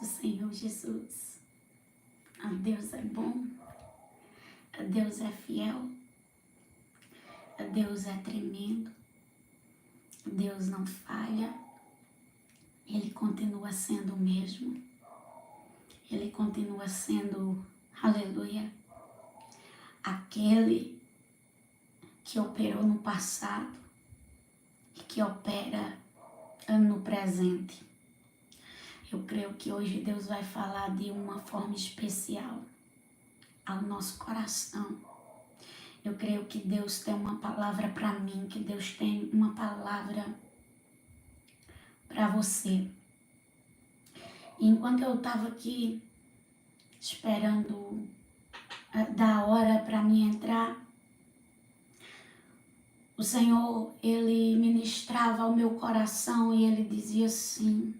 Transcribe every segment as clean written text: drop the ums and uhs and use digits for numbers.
do Senhor Jesus. Deus é bom, Deus é fiel, Deus é tremendo, Deus não falha, Ele continua sendo o mesmo, Ele continua sendo, aleluia, aquele que operou no passado e que opera no presente. Eu creio que hoje Deus vai falar de uma forma especial ao nosso coração. Eu creio que Deus tem uma palavra para mim, que Deus tem uma palavra para você. E enquanto eu estava aqui esperando da hora para mim entrar, o Senhor, Ele ministrava ao meu coração e Ele dizia assim: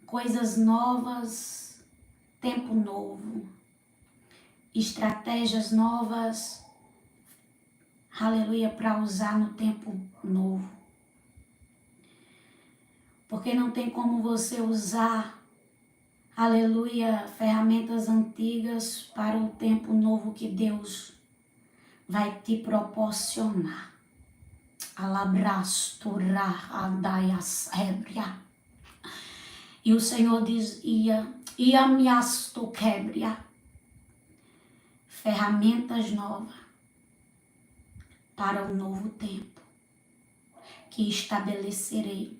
coisas novas, tempo novo, estratégias novas, aleluia, para usar no tempo novo. Porque não tem como você usar, aleluia, ferramentas antigas para o tempo novo que Deus vai te proporcionar. Alabrastura adaias hebria. E o Senhor dizia: iamiasto quebria. Ferramentas novas para o novo tempo que estabelecerei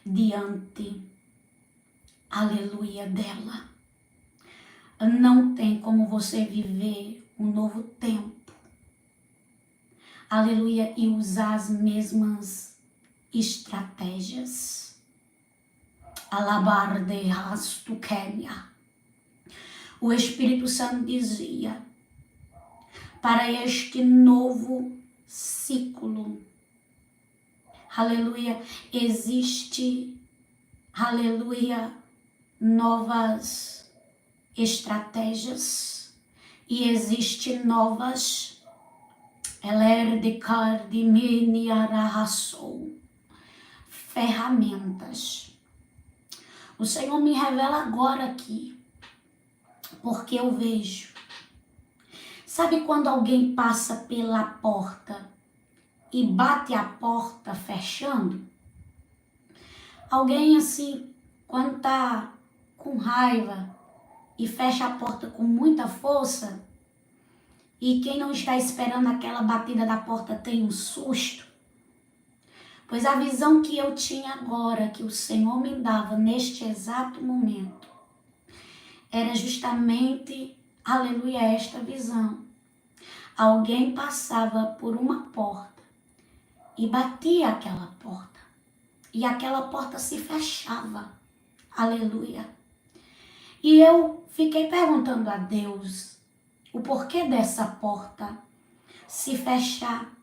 diante, aleluia, dela. Não tem como você viver um novo tempo, aleluia, e usar as mesmas estratégias. Alabarde rastu Kenya. O Espírito Santo dizia: para este novo ciclo, aleluia, existe, aleluia, novas estratégias e existe novas ferramentas. O Senhor me revela agora aqui, porque eu vejo. Sabe quando alguém passa pela porta e bate a porta fechando? Alguém assim, quando tá com raiva e fecha a porta com muita força, e quem não está esperando aquela batida da porta tem um susto. Pois a visão que eu tinha agora, que o Senhor me dava neste exato momento, era justamente, aleluia, esta visão. Alguém passava por uma porta e batia aquela porta. E aquela porta se fechava. Aleluia. E eu fiquei perguntando a Deus o porquê dessa porta se fechar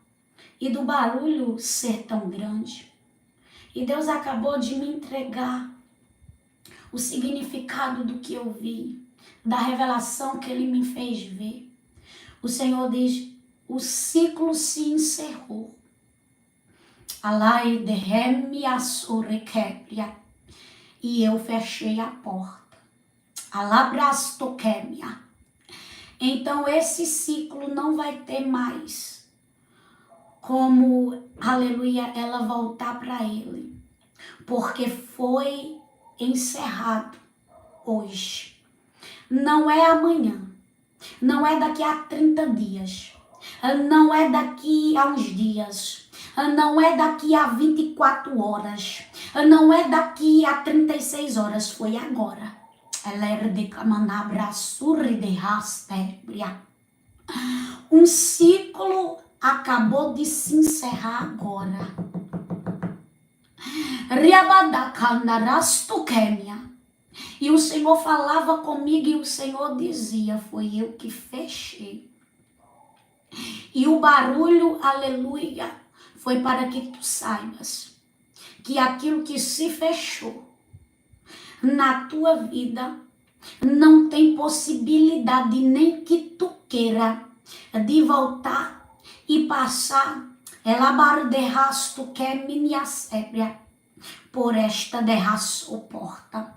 e do barulho ser tão grande. E Deus acabou de me entregar o significado do que eu vi, da revelação que Ele me fez ver. O Senhor diz: o ciclo se encerrou. Alai derreme a surrequebria. E eu fechei a porta. Alabrastoquemia. Então esse ciclo não vai ter mais como, aleluia, ela voltar para Ele. Porque foi encerrado hoje. Não é amanhã. Não é daqui a 30 dias. Não é daqui a uns dias. Não é daqui a 24 horas. Não é daqui a 36 horas. Foi agora. Um ciclo acabou de se encerrar agora. E o Senhor falava comigo e o Senhor dizia: foi eu que fechei. E o barulho, aleluia, foi para que tu saibas que aquilo que se fechou na tua vida não tem possibilidade nem que tu queira de voltar e passar por esta derraçou porta.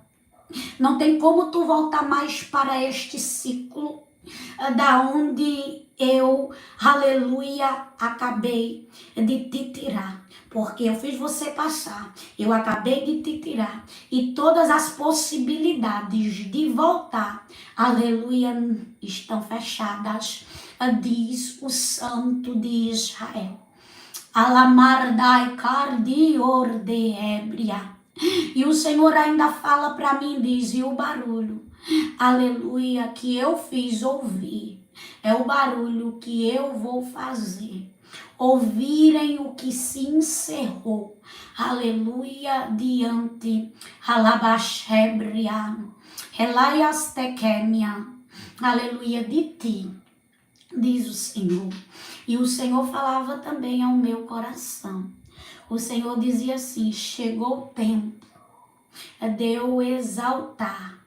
Não tem como tu voltar mais para este ciclo da onde eu, aleluia, acabei de te tirar. Porque eu fiz você passar, eu acabei de te tirar. E todas as possibilidades de voltar, aleluia, estão fechadas, diz o Santo de Israel. Alamardai cardior de ébria. E o Senhor ainda fala para mim, diz, e o barulho, aleluia, que eu fiz ouvir, é o barulho que eu vou fazer. Ouvirem o que se encerrou, aleluia, diante, alabashebria, elaiastekemia, aleluia, de ti, diz o Senhor. E o Senhor falava também ao meu coração. O Senhor dizia assim, chegou o tempo de eu exaltar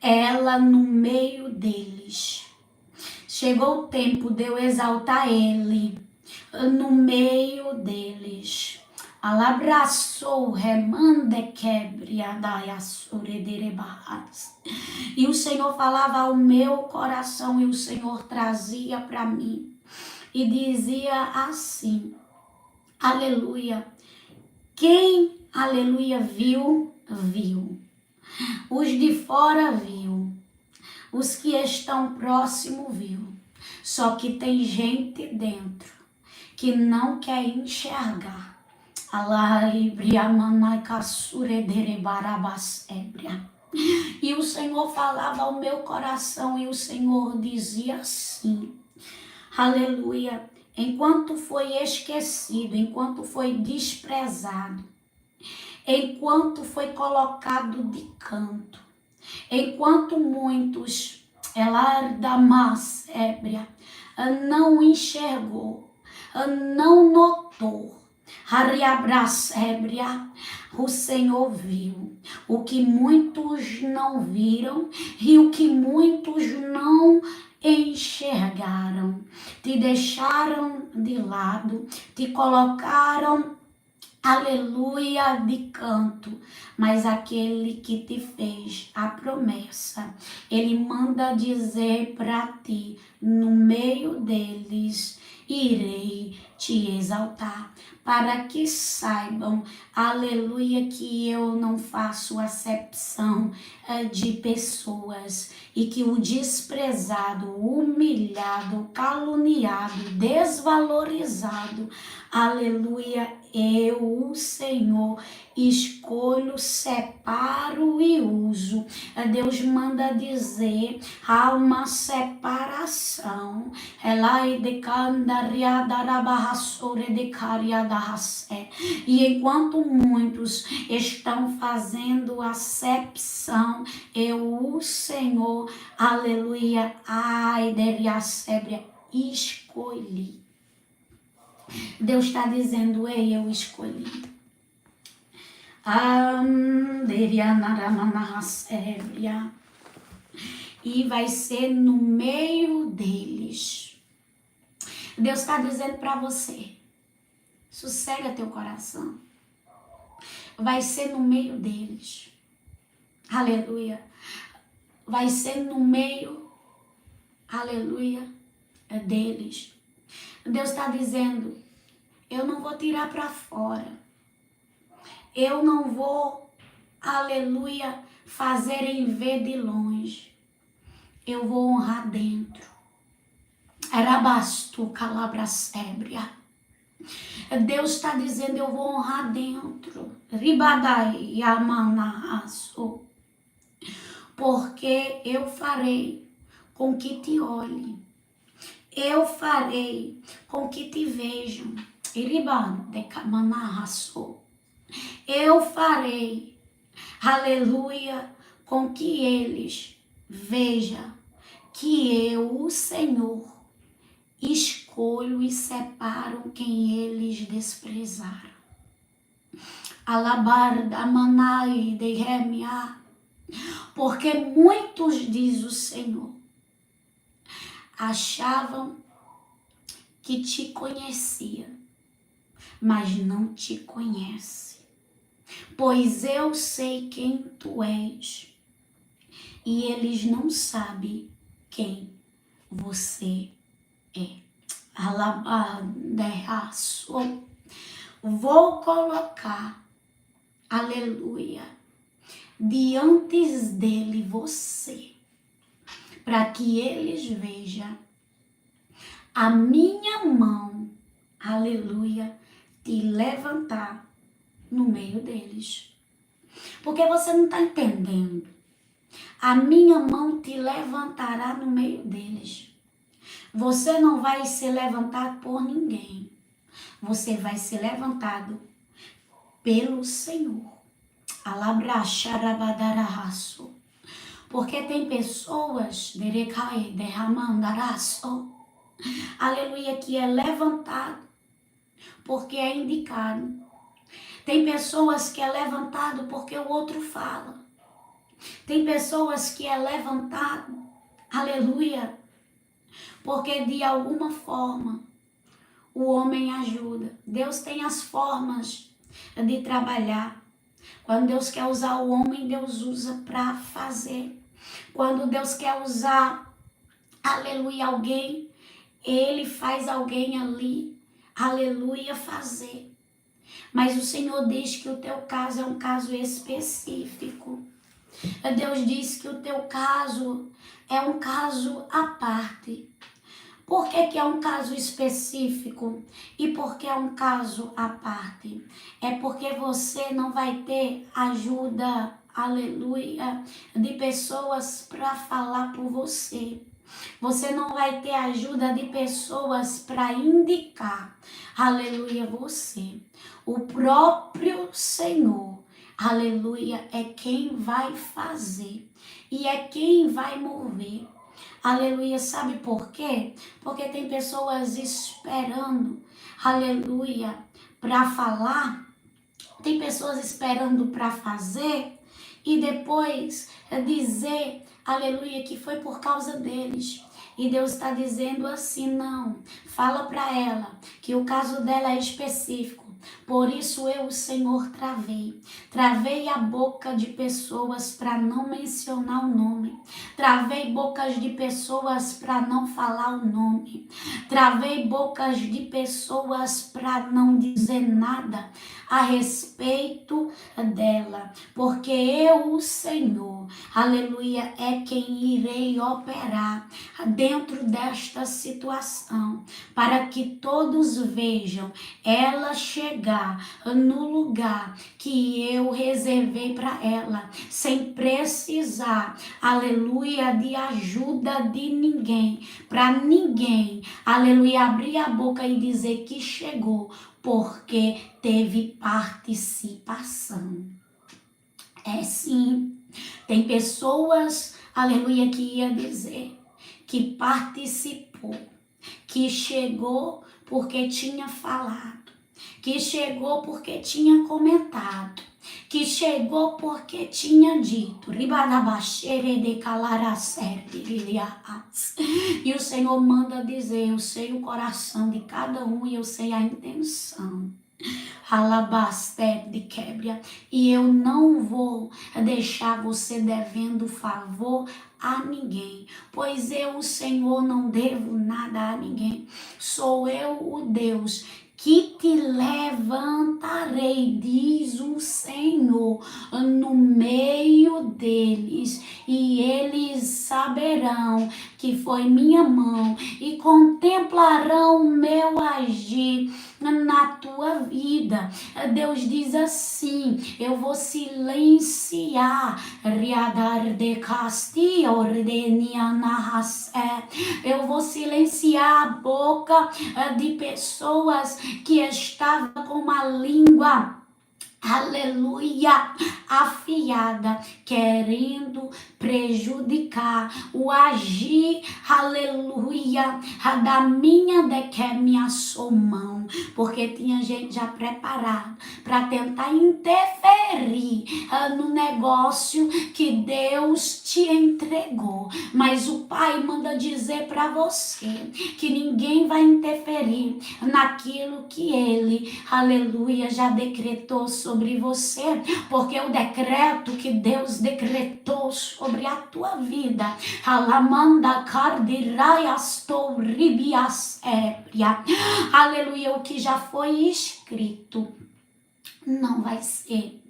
ela no meio deles. Chegou o tempo de eu exaltar ele no meio deles. Alabraçou remande quebriadaiassurederebahas. E o Senhor falava ao meu coração e o Senhor trazia para mim e dizia assim, aleluia, quem, aleluia, viu, viu. Os de fora viu. Os que estão próximo viu. Só que tem gente dentro que não quer enxergar. E o Senhor falava ao meu coração e o Senhor dizia assim, aleluia, enquanto foi esquecido, enquanto foi desprezado, enquanto foi colocado de canto, enquanto muitos, não enxergou, não notou, o Senhor viu o que muitos não viram e o que muitos não enxergaram, te deixaram de lado, te colocaram, aleluia, de canto, mas aquele que te fez a promessa, ele manda dizer para ti, no meio deles, irei te exaltar, para que saibam, aleluia, que eu não faço acepção de pessoas e que o desprezado, humilhado, caluniado, desvalorizado, aleluia, eu, o Senhor, escolho, separo e uso. Deus manda dizer, há uma separação. E enquanto muitos estão fazendo acepção, eu, o Senhor, aleluia, escolhi. Deus está dizendo, ei, eu escolhi. E vai ser no meio deles. Deus está dizendo para você, sossega teu coração. Vai ser no meio deles. Aleluia. Vai ser no meio, aleluia, deles. Deus está dizendo, eu não vou tirar para fora. Eu não vou, aleluia, fazerem ver de longe. Eu vou honrar dentro. Arabastu calabrasébria. Deus está dizendo, eu vou honrar dentro. Ribadai yamanahasu. Porque eu farei com que te olhem. Eu farei com que te vejam. Eu farei, aleluia, com que eles vejam que eu, o Senhor, escolho e separo quem eles desprezaram. Alabarda manai de remia, porque muitos, diz o Senhor, achavam que te conhecia, mas não te conhece. pois eu sei quem tu és, e eles não sabem quem você é. Alabandeaço. Vou colocar, aleluia, diante dele você, para que eles vejam a minha mão, aleluia, te levantar no meio deles. Porque você não está entendendo. A minha mão te levantará no meio deles. Você não vai ser levantado por ninguém. Você vai ser levantado pelo Senhor. Alabracharabadaraço. Porque tem pessoas, aleluia, que é levantado porque é indicado. Tem pessoas que é levantado porque o outro fala. Tem pessoas que é levantado, aleluia, porque de alguma forma o homem ajuda. Deus tem as formas de trabalhar. Quando Deus quer usar o homem, Deus usa para fazer. Quando Deus quer usar, aleluia, alguém, Ele faz alguém ali, aleluia, fazer. Mas o Senhor diz que o teu caso é um caso específico. Deus diz que o teu caso é um caso à parte. Por que é um caso específico e por que é um caso à parte? É porque você não vai ter ajuda, aleluia, de pessoas para falar por você. Você não vai ter ajuda de pessoas para indicar, aleluia, você. O próprio Senhor, aleluia, é quem vai fazer e é quem vai mover. Aleluia, sabe por quê? Porque tem pessoas esperando, aleluia, para falar, tem pessoas esperando para fazer e depois dizer, aleluia, que foi por causa deles. E Deus está dizendo assim, não, fala para ela que o caso dela é específico. Por isso eu, o Senhor, travei a boca de pessoas para não mencionar o nome, travei bocas de pessoas para não falar o nome, travei bocas de pessoas para não dizer nada a respeito dela, porque eu, o Senhor, aleluia, é quem irei operar dentro desta situação, para que todos vejam ela chegar no lugar que eu reservei para ela, sem precisar, aleluia, de ajuda de ninguém, para ninguém, aleluia, abrir a boca e dizer que chegou, porque teve participação. É sim, tem pessoas, aleluia, que ia dizer que participou, que chegou porque tinha falado, que chegou porque tinha comentado, que chegou porque tinha dito. E o Senhor manda dizer, eu sei o coração de cada um e eu sei a intenção. Alabaster de quebra, e eu não vou deixar você devendo favor a ninguém, pois eu, o Senhor, não devo nada a ninguém. Sou eu o Deus que te levantarei, diz o Senhor, no meio deles, e eles saberão que foi minha mão e contemplarão o meu agir na tua vida. Deus diz assim, eu vou silenciar, eu vou silenciar a boca de pessoas que estavam com uma língua, aleluia, afiada, querendo prejudicar o agir, aleluia, da minha de que é minha mão, porque tinha gente já preparada para tentar interferir no negócio que Deus te entregou. Mas o Pai manda dizer para você que ninguém vai interferir naquilo que Ele, aleluia, já decretou sobre você, porque o decreto que Deus decretou sobre a tua vida, alamanda cardiraias touribias ébria, aleluia, o que já foi escrito não vai ser,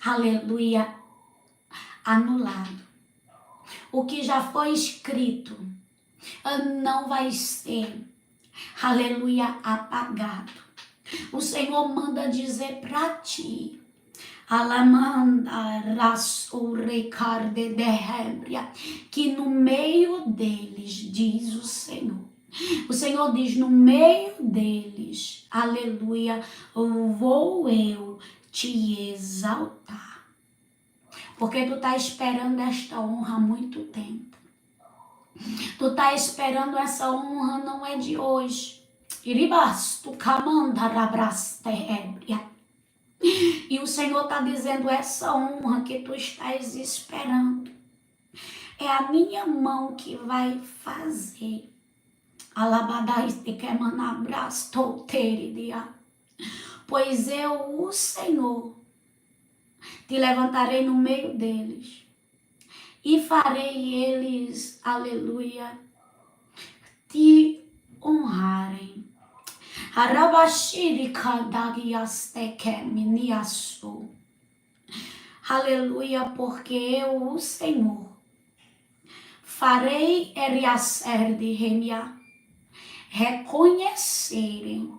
aleluia, anulado. O que já foi escrito não vai ser, aleluia, apagado. O Senhor manda dizer para ti, alamanda rasurrecarde dehebria, que no meio deles, diz o Senhor diz, no meio deles, aleluia, vou eu te exaltar. Porque tu tá esperando esta honra há muito tempo. Tu tá esperando essa honra, não é de hoje. Iribastu kamandarabrastehebria. E o Senhor está dizendo, essa honra que tu estás esperando, é a minha mão que vai fazer. Pois eu, o Senhor, te levantarei no meio deles e farei eles, aleluia, te honrarem. Aleluia, porque eu, o Senhor, farei Eliaser de Remia reconhecerem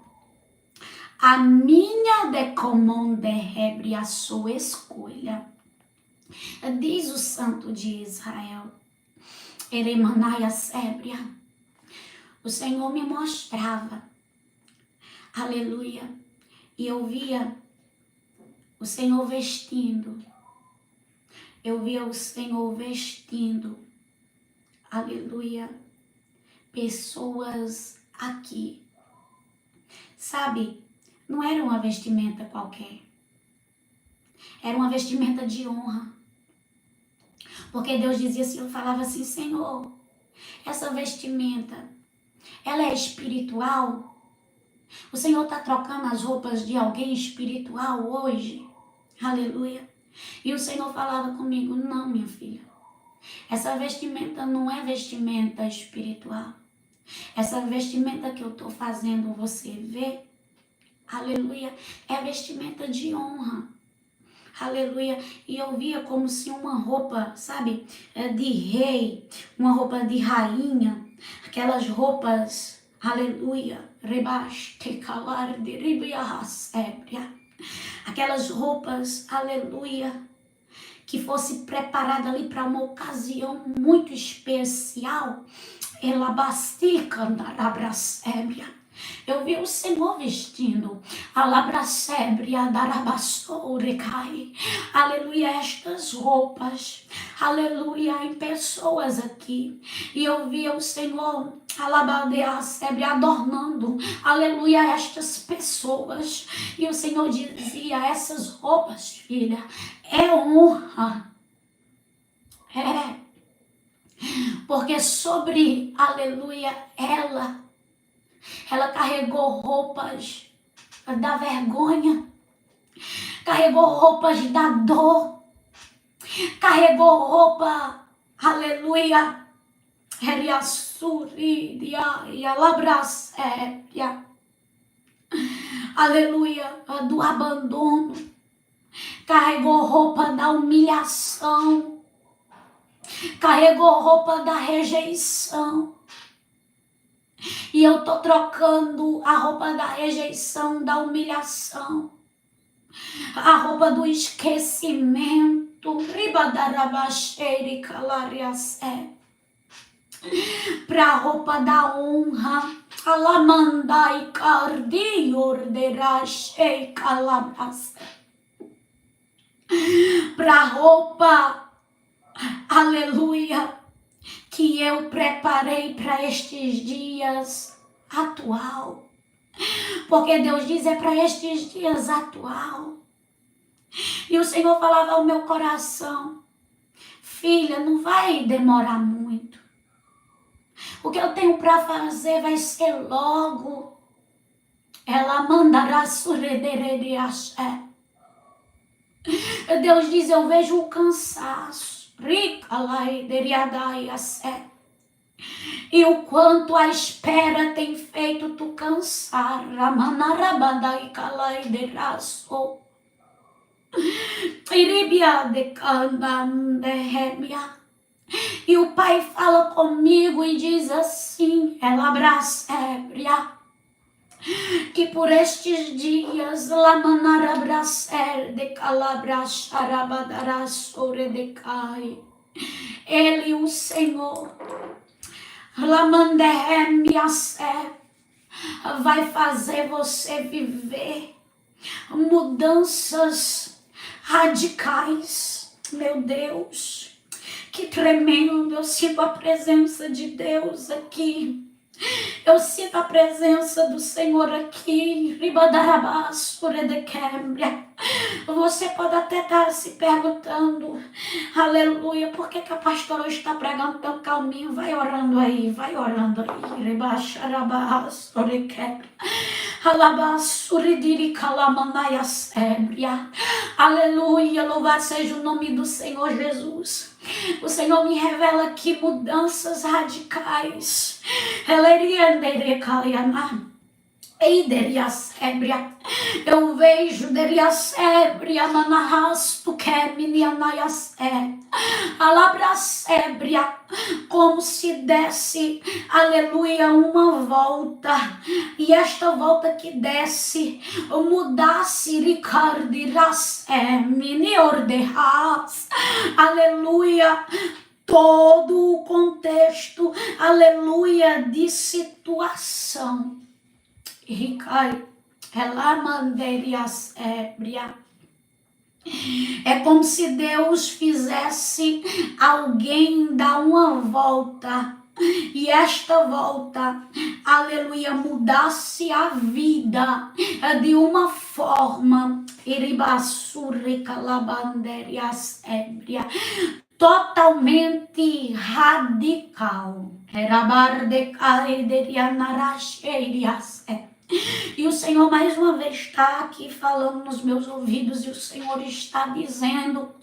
a minha decomande hebrea, a sua escolha. Diz o Santo de Israel, Eremanaya Sébria, o Senhor me mostrava, aleluia, e eu via o Senhor vestindo, aleluia, pessoas aqui, sabe, não era uma vestimenta qualquer, era uma vestimenta de honra, porque Deus dizia assim, eu falava assim, Senhor, essa vestimenta, ela é espiritual? O Senhor está trocando as roupas de alguém espiritual hoje? Aleluia. E o Senhor falava comigo, não, minha filha, essa vestimenta não é vestimenta espiritual. Essa vestimenta que eu estou fazendo você ver, aleluia, é vestimenta de honra. Aleluia. E eu via como se uma roupa, sabe, de rei, uma roupa de rainha, aquelas roupas, aleluia, rebaste calar de ribiarrasébria, aquelas roupas, aleluia, que fosse preparada ali para uma ocasião muito especial, elabastica darabrasébria. Eu vi o Senhor vestindo a labrasébria darabasourecai, aleluia, estas roupas, aleluia, em pessoas aqui, e eu vi o Senhor alabadeasébria adornando, aleluia, estas pessoas, e o Senhor dizia, essas roupas, filha, é honra, porque sobre, aleluia, ela carregou roupas da vergonha, carregou roupas da dor, carregou roupa, aleluia, aleluia, do abandono, carregou roupa da humilhação, carregou roupa da rejeição. E eu tô trocando a roupa da rejeição, da humilhação, a roupa do esquecimento, para a roupa da honra, alamandai cardior de rachei calabas. para a roupa, aleluia, que eu preparei para estes dias atual. Porque Deus diz é para estes dias atual. E o Senhor falava ao meu coração: filha, não vai demorar muito. O que eu tenho para fazer vai ser logo. Ela mandará suredereriaxé. Deus diz: eu vejo o cansaço. E o quanto a espera tem feito tu cansar. E o Pai fala comigo e diz assim: ela abraça, que por estes dias Ele, o Senhor, vai fazer você viver mudanças radicais. Meu Deus, que tremendo! Eu sinto a presença de Deus aqui. Eu sinto a presença do Senhor aqui. Você pode até estar se perguntando, aleluia, por que a pastora está pregando tão calminho? Vai orando aí, vai orando aí. Aleluia, louvado seja o nome do Senhor Jesus. O Senhor me revela aqui mudanças radicais. Eu vejo como se desse, aleluia, uma volta, e esta volta que desce mudasse, aleluia, todo o contexto, aleluia, de situação. É como se Deus fizesse alguém dar uma volta, e esta volta, aleluia, mudasse a vida de uma forma totalmente radical. E o Senhor mais uma vez está aqui falando nos meus ouvidos, e o Senhor está dizendo: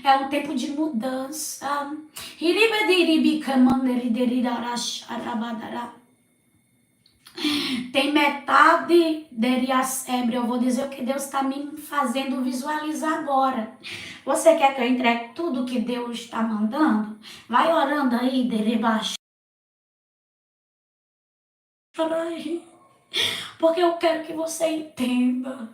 é um tempo de mudança. Tem metade eu vou dizer o que Deus está me fazendo visualizar agora. Você quer que eu entregue tudo que Deus está mandando? Vai orando aí, porque eu quero que você entenda.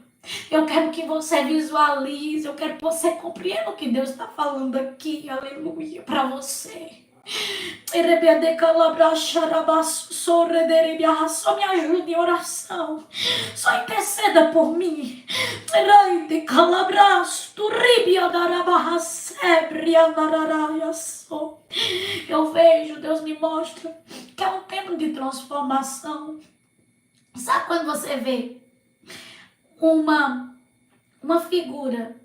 Eu quero que você visualize. Eu quero que você compreenda o que Deus está falando aqui. Aleluia, para você. Só me ajude em oração. Só interceda por mim. Eu vejo, Deus me mostra que é um tempo de transformação. Sabe quando você vê uma figura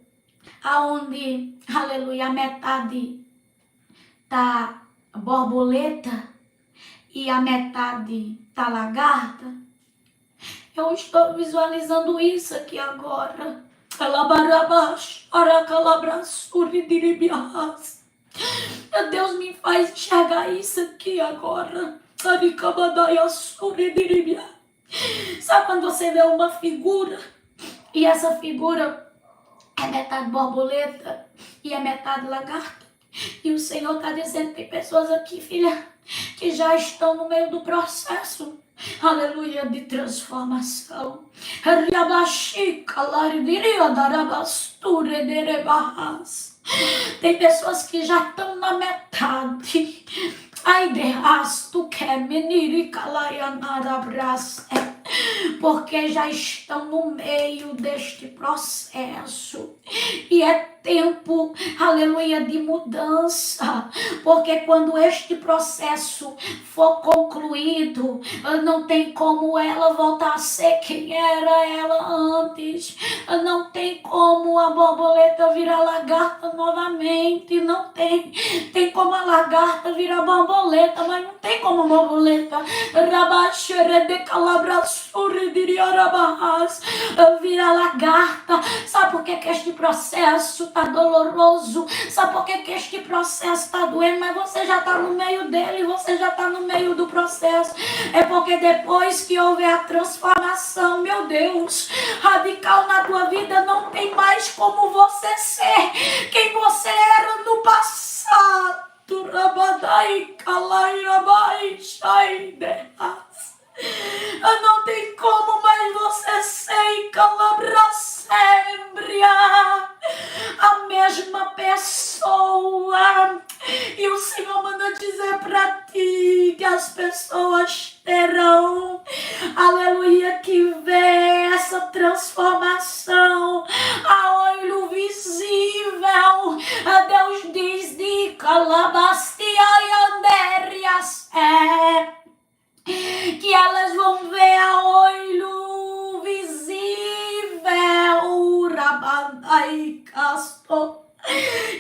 aonde, aleluia, a metade tá borboleta e a metade tá lagarta? Eu estou visualizando isso aqui agora. Deus me faz enxergar isso aqui agora. Sabe quando você vê uma figura e essa figura é metade borboleta e é metade lagarta? E o Senhor está dizendo: tem pessoas aqui, filha, que já estão no meio do processo, aleluia, de transformação. Tem pessoas que já estão na metade. Ai, de rasto que meniri calaianarabras. porque já estão no meio deste processo. E é tempo, aleluia, de mudança, porque quando este processo for concluído, não tem como ela voltar a ser quem era ela antes. Não tem como a borboleta virar lagarta novamente. Não tem. Tem como a lagarta virar borboleta, mas não tem como a borboleta virar lagarta. Sabe por que este processo está doloroso? Sabe por que este processo está doendo? Mas você já está no meio dele, você já está no meio do processo. É porque depois que houver a transformação, meu Deus, radical na tua vida, não tem mais como você ser quem você era no passado. Não tem como mais você ser calabracébria, a mesma pessoa. E o Senhor manda dizer para ti que as pessoas terão, aleluia, que ver essa transformação a olho visível. Deus diz de calabastia e andérias, que elas vão ver a olho visível, rabandai casto.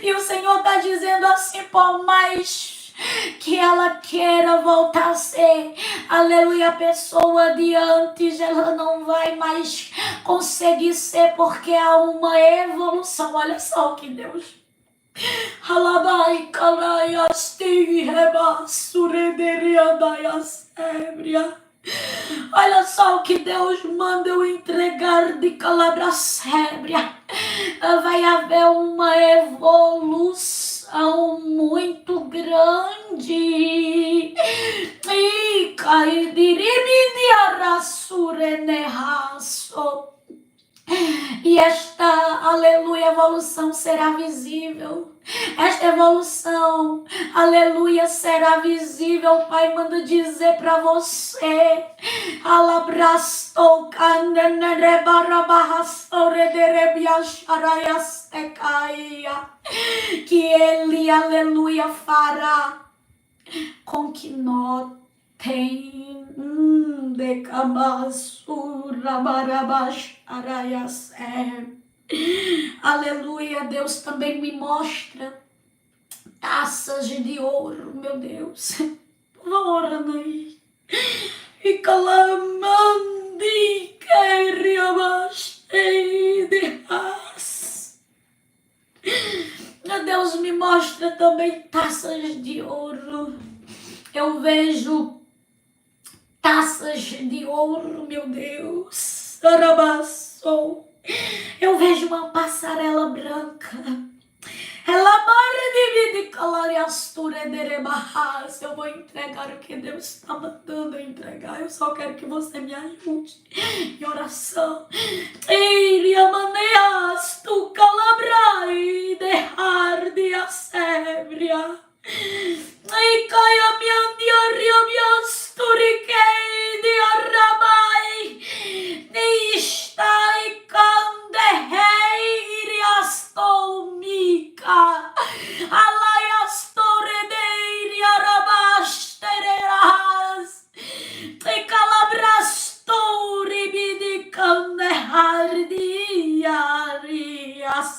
E o Senhor está dizendo assim, por mais que ela queira voltar a ser, aleluia, a pessoa de antes, ela não vai mais conseguir ser, porque há uma evolução. Olha só o que Deus... Alabai kalaias tigrebas surederiandaias ébria. Olha só o que Deus manda eu entregar de calabracébria. Vai haver uma evolução muito grande. E caidirimidiarasurenerraço. E esta, aleluia, evolução será visível. Esta evolução, aleluia, será visível. O Pai manda dizer para você, alabrastou que Ele, aleluia, fará com que notem de Kamassura Barabash Arayas. Aleluia. Deus também me mostra taças de ouro, meu Deus. Orando aí. E calamandi queriabastei de ras. Deus me mostra também taças de ouro. Eu vejo taças de ouro, meu Deus. Arabaçou. Eu vejo uma passarela branca. Ela de calariastura derebarras. Eu vou entregar o que Deus está mandando eu entregar. Eu só quero que você me ajude em oração. Eiria maneas tu calabrai de a sébria. Ai caia me andiaria me asturiquei de arrabai. Nistai canderei astou mica. Alaiastore deiri arabastereras. E calabrasturi bidi candehardiarias.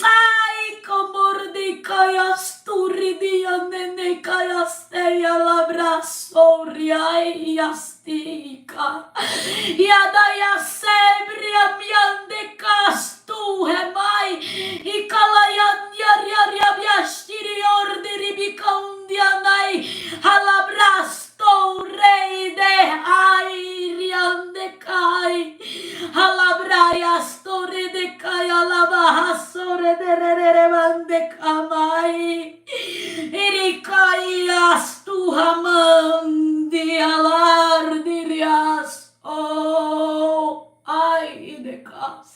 Ai comordi caiasturi dia nene caiasteia labrasoriai astica. E a daia sebria miande castu remai. E calaiandiaria biastiri ordiri bicandianai. Alabrastou rei de airiande cai. Alabraias torre de cai alabahasore de rerevande camai. Iricaias tu ramandi alardirias. Oh, ai de casa.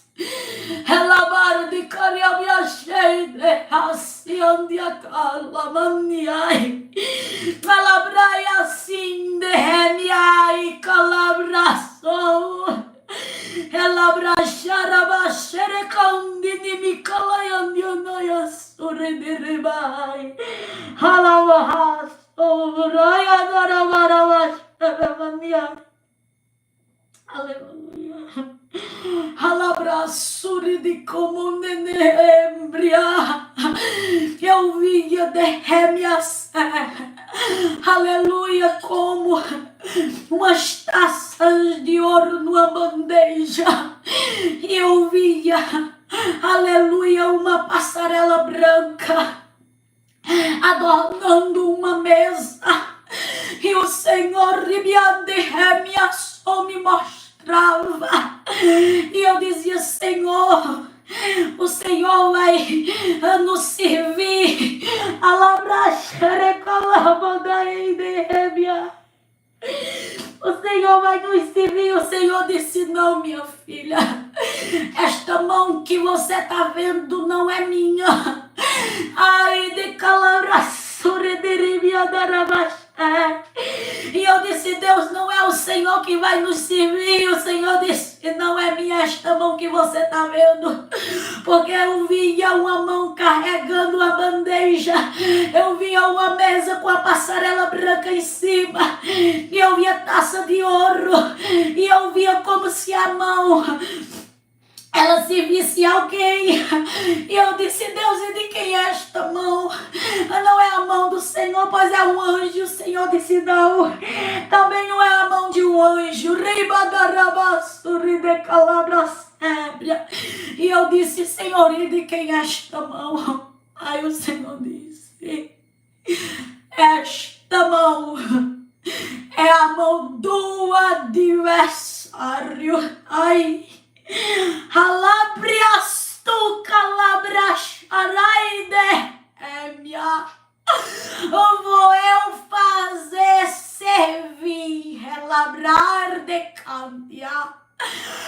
Ela de cariabia cheia de raciandia calamaniai. Ela braia assim de remiai. calabraço. Ela brachara bachere candini mi calayandiana surederebai. Halavaha soraya darabarabasharamania. Aleluia. Alabraçure de como nenembria. Eu via derrame-as. Aleluia, como umas taças de ouro numa bandeja. E eu via, aleluia, uma passarela branca adornando uma mesa. E o Senhor me mostrava. E eu dizia: Senhor, o Senhor vai nos servir. O Senhor vai nos servir. O Senhor disse: não, minha filha, esta mão que você está vendo não é minha. Ai, de calaraçure de ribiadarabas. E eu disse: Deus, não é o Senhor que vai nos servir. O Senhor disse: não é minha esta mão que você está vendo, porque eu via uma mão carregando a bandeja, eu via uma mesa com a passarela branca em cima, e eu via taça de ouro, e eu via como se a mão ela se visse alguém. E eu disse: Deus, e de quem é esta mão? Não é a mão do Senhor, pois é um anjo. O Senhor disse: não, também não é a mão de um anjo. E eu disse: Senhor, e de quem é esta mão? Aí o Senhor disse: esta mão é a mão do adversário. Ai, Alabrias tu calabras araide emia. Vou eu fazer servir, relabrar de candia.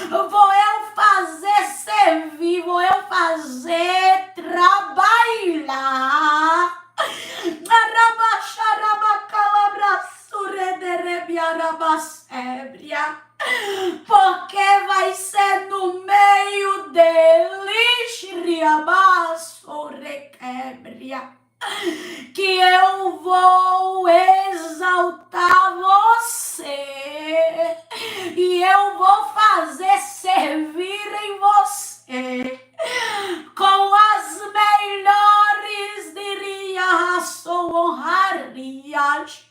Vou eu fazer servir, vou eu fazer trabalhar. Porque vai ser no meio deles que eu vou exaltar você e eu vou fazer servir em você com as melhores dirias ou honrarias.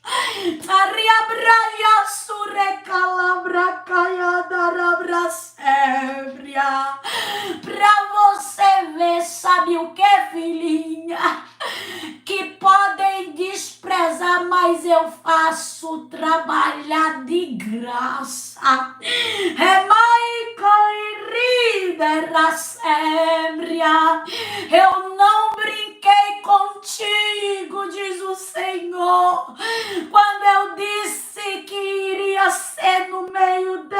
Ariabraia surecalabra caiadarabra-sébria. Pra você ver, sabe o que, filhinha? Que podem desprezar, mas eu faço trabalhar de graça. É eu não brinquei contigo, diz o Senhor, quando eu disse que iria ser no meio deles.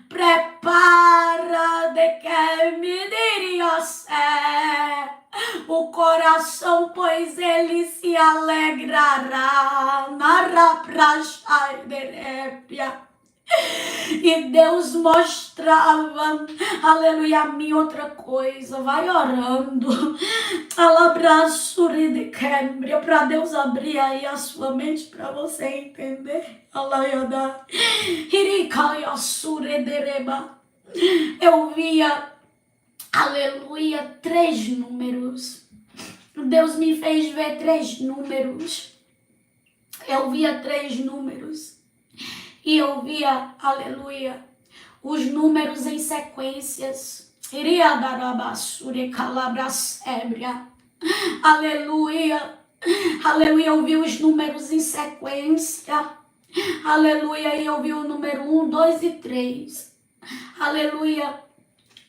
Prepara de que me dirias o coração, pois ele se alegrará na raprachaiderépia. E Deus mostrava, aleluia, a mim outra coisa. Vai orando, alabraçure de quebra, para Deus abrir aí a sua mente para você entender. Alaiada, iricaya suredereba. Eu via, aleluia, 3 números. Deus me fez ver 3 números. Eu via 3 números. E eu via, aleluia, os números em sequências. Iria dar a basura e calabras ébria. Aleluia. Aleluia, eu vi os números em sequência. Aleluia, e eu vi o número 1, 2 e 3. Aleluia.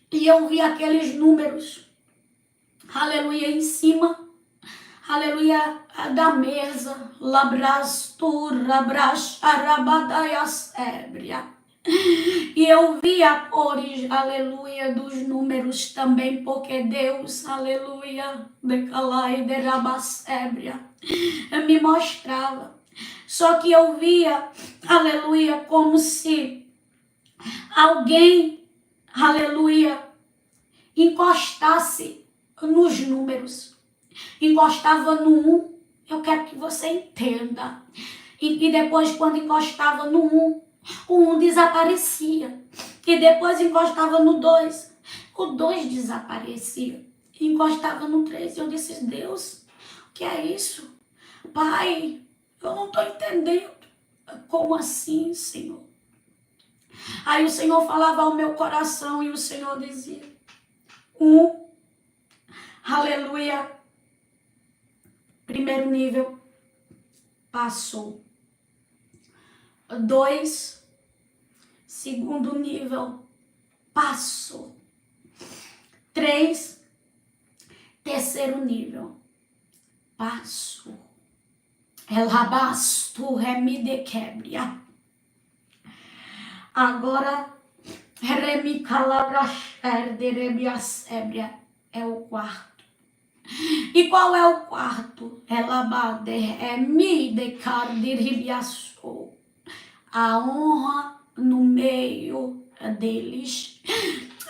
E eu vi aqueles números, aleluia, em cima, aleluia, da mesa. Labrastura, bracharabadaias ébria. E eu vi a cores, aleluia, dos números também, porque Deus, aleluia, decalai derabas ébria. me mostrava. Só que eu via, aleluia, como se alguém, aleluia, encostasse nos números. Encostava no 1, eu quero que você entenda. E depois, quando encostava no 1, o 1 desaparecia. E depois encostava no 2, o 2 desaparecia. Encostava no 3, eu disse, Deus, o que é isso? Pai, eu não estou entendendo. Como assim, Senhor? Aí o Senhor falava ao meu coração e o Senhor dizia, 1, aleluia, primeiro nível, passou. 2, segundo nível, passou. 3, terceiro nível, passou. Elabastu remide quebria. Agora, remi calabras herderebias ebria é o quarto. E qual é o quarto? Elabade remide cardiribiasu. A honra no meio deles.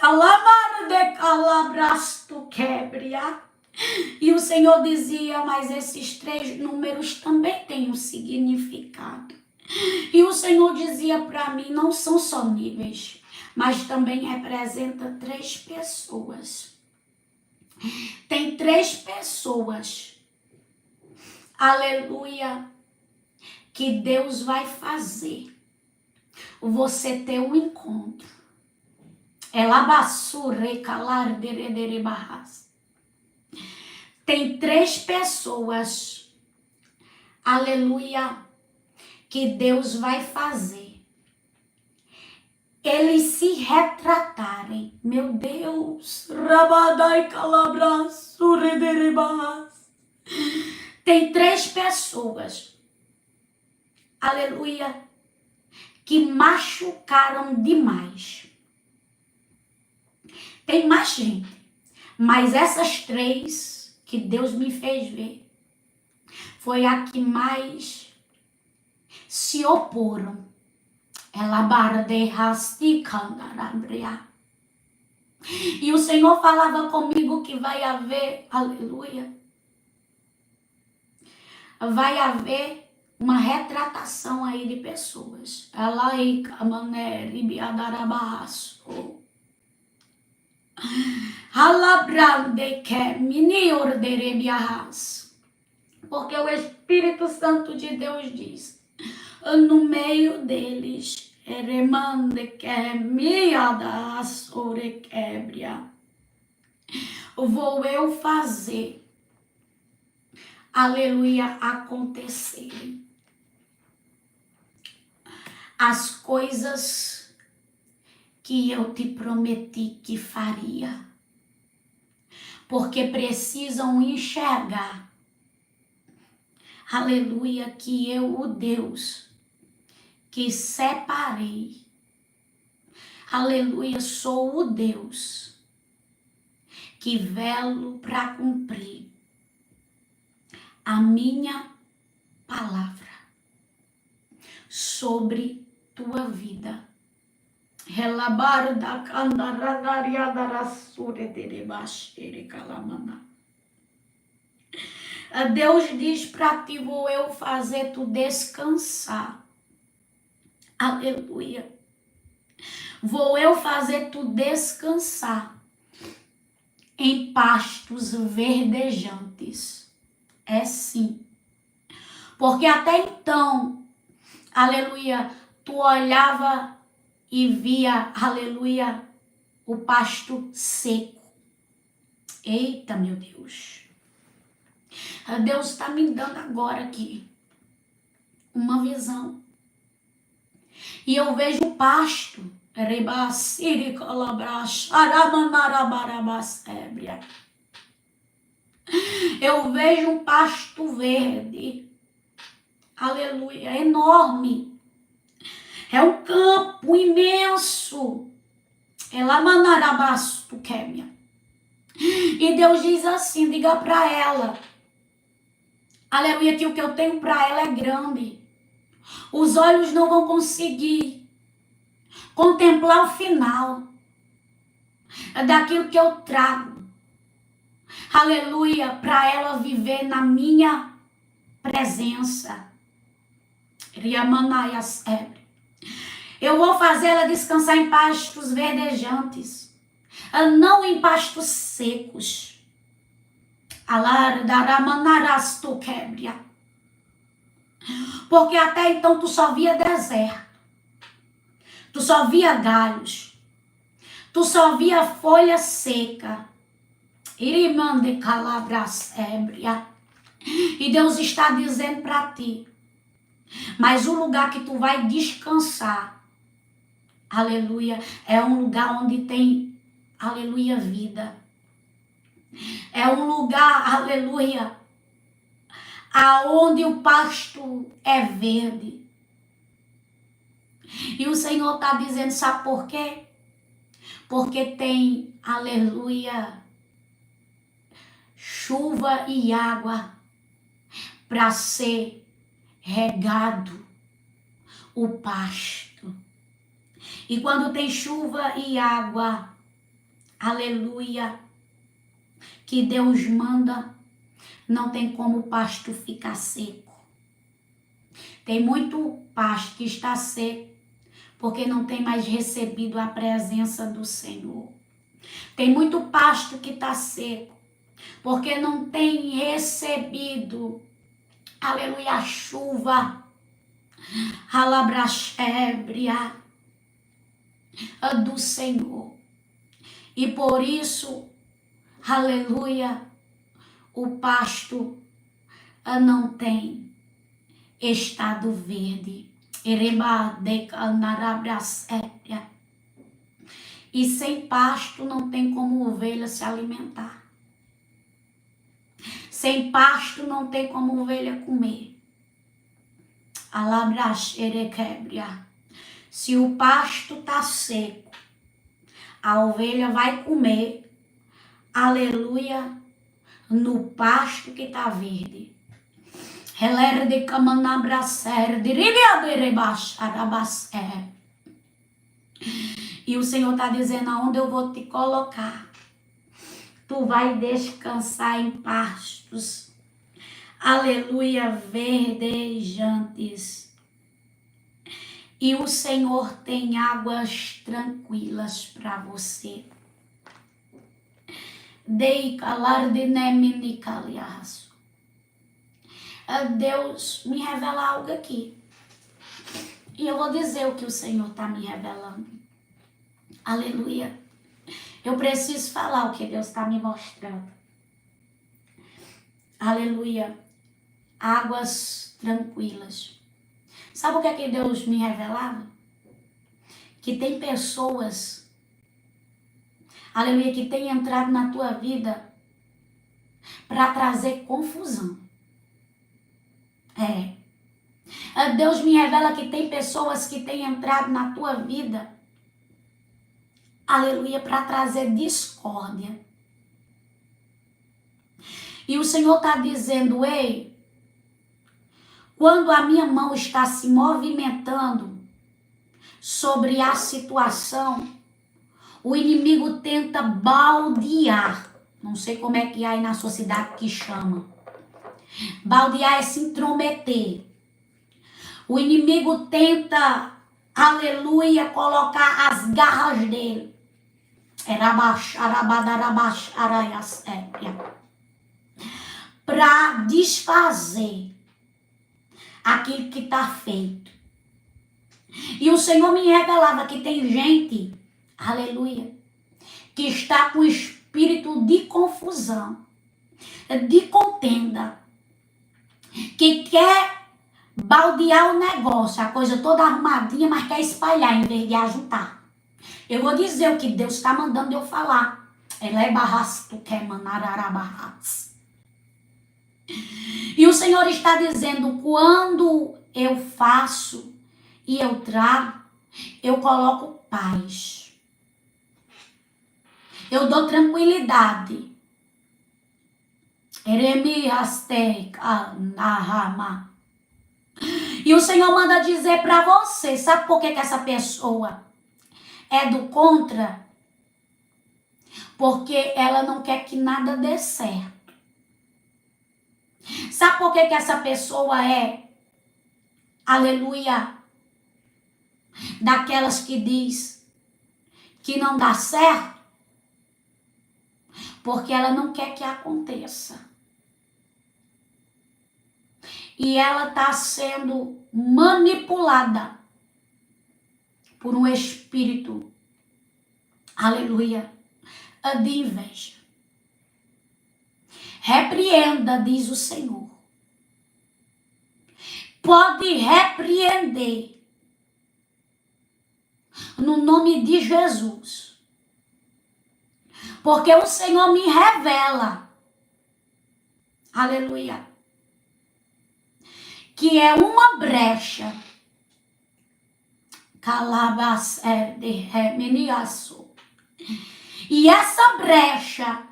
Alamar de calabras tu quebria. E o Senhor dizia, mas esses 3 números também têm um significado. E o Senhor dizia para mim, não são só níveis, mas também representa 3 pessoas. Tem 3 pessoas, aleluia, que Deus vai fazer você ter um encontro. Elabassure calar deredere barras. Tem 3 pessoas, aleluia, que Deus vai fazer eles se retratarem. Meu Deus, rabadai calabras, surederebas. Tem 3 pessoas, aleluia, que machucaram demais. Tem mais gente, mas essas 3 que Deus me fez ver foi a que mais se oporam. E o Senhor falava comigo que vai haver, aleluia, vai haver uma retratação aí de pessoas. Porque o Espírito Santo de Deus diz, no meio deles, vou eu fazer, aleluia, acontecer as coisas que eu te prometi que faria, porque precisam enxergar, aleluia, que eu, o Deus, que separei, aleluia, sou o Deus que velo para cumprir a minha palavra sobre tua vida. Deus diz para ti, vou eu fazer tu descansar. Aleluia. Vou eu fazer tu descansar em pastos verdejantes. É sim. Porque até então, aleluia, tu olhava e via, aleluia, o pasto seco. Eita, meu Deus. Deus está me dando agora aqui uma visão. E eu vejo o pasto. Eu vejo um pasto verde. Aleluia, enorme. É um campo imenso. É lá Manarabasto, Quêmia. E Deus diz assim, diga para ela, Aleluia, que o que eu tenho para ela é grande. Os olhos não vão conseguir contemplar o final daquilo que eu trago. Aleluia, para ela viver na minha presença. Eu vou fazer ela descansar em pastos verdejantes, não em pastos secos. Porque até então tu só via deserto, tu só via galhos, tu só via folha seca. E Deus está dizendo para ti, mas o lugar que tu vai descansar, aleluia, é um lugar onde tem, aleluia, vida. É um lugar, aleluia, aonde o pasto é verde. E o Senhor está dizendo, sabe por quê? Porque tem, aleluia, chuva e água para ser regado o pasto. E quando tem chuva e água, aleluia, que Deus manda, não tem como o pasto ficar seco. Tem muito pasto que está seco, porque não tem mais recebido a presença do Senhor. Tem muito pasto que está seco, porque não tem recebido, aleluia, a chuva, alabrachébria do Senhor. E por isso, aleluia, o pasto não tem estado verde. E sem pasto não tem como ovelha se alimentar. Sem pasto não tem como ovelha comer. Se o pasto está seco, a ovelha vai comer, aleluia, no pasto que está verde. E o Senhor está dizendo, aonde eu vou te colocar, tu vai descansar em pastos, aleluia, verdejantes. E o Senhor tem águas tranquilas para você. Deus me revela algo aqui. E eu vou dizer o que o Senhor está me revelando. Aleluia. Eu preciso falar o que Deus está me mostrando. Aleluia. Águas tranquilas. Sabe o que é que Deus me revelava? Que tem pessoas, aleluia, que tem entrado na tua vida para trazer confusão. Deus me revela que tem pessoas que têm entrado na tua vida, aleluia, para trazer discórdia. E o Senhor está dizendo, ei, quando a minha mão está se movimentando sobre a situação, o inimigo tenta baldear. Não sei como é que é aí na sociedade que chama. Baldear é se intrometer. O inimigo tenta, aleluia, colocar as garras dele. Para desfazer aquilo que está feito. E o Senhor me revelava que tem gente, aleluia, que está com espírito de confusão, de contenda, que quer baldear o negócio, a coisa toda arrumadinha, mas quer espalhar em vez de ajuntar. Eu vou dizer o que Deus está mandando eu falar. E o Senhor está dizendo, quando eu faço e eu trago, eu coloco paz. Eu dou tranquilidade. Nahama. E o Senhor manda dizer para você, sabe por que essa pessoa é do contra? Porque ela não quer que nada dê certo. Sabe por que essa pessoa é, aleluia, daquelas que diz que não dá certo? Porque ela não quer que aconteça. E ela está sendo manipulada por um espírito, aleluia, de inveja. Repreenda, diz o Senhor. Pode repreender. No nome de Jesus. Porque o Senhor me revela, aleluia, que é uma brecha. E essa brecha,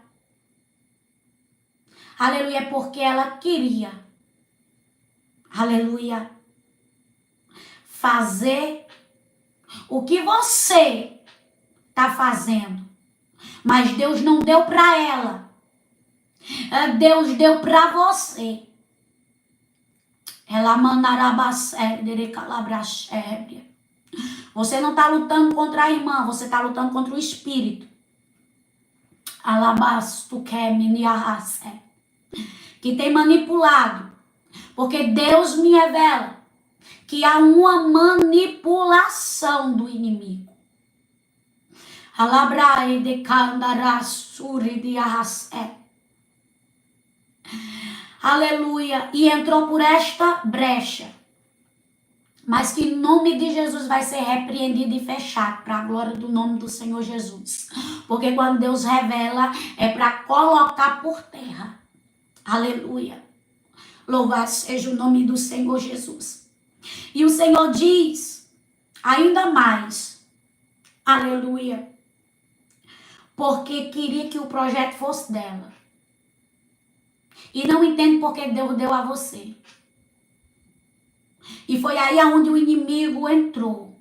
aleluia, é porque ela queria, aleluia, fazer o que você está fazendo. Mas Deus não deu para ela. Deus deu para você. Ela mandará. Você não está lutando contra a irmã, você está lutando contra o espírito. Que tem manipulado. Porque Deus me revela que há uma manipulação do inimigo. Aleluia. E entrou por esta brecha. Mas que em nome de Jesus vai ser repreendido e fechado para a glória do nome do Senhor Jesus. Porque quando Deus revela, é para colocar por terra. Aleluia. Louvado seja o nome do Senhor Jesus. E o Senhor diz ainda mais. Aleluia. Porque queria que o projeto fosse dela. E não entende porque Deus deu a você. E foi aí onde o inimigo entrou,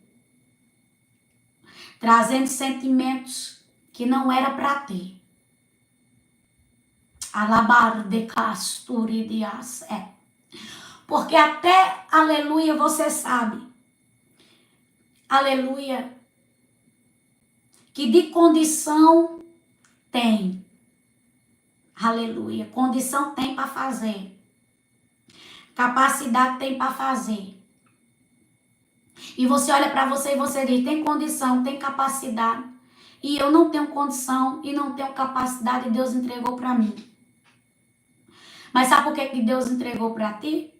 trazendo sentimentos que não era para ter. Alabar de casturi de é. Porque até, aleluia, você sabe, aleluia, que de condição tem. Aleluia, condição tem para fazer. Capacidade tem para fazer. E você olha para você e você diz, tem condição, tem capacidade. E eu não tenho condição e não tenho capacidade e Deus entregou para mim. Mas sabe por que Deus entregou para ti?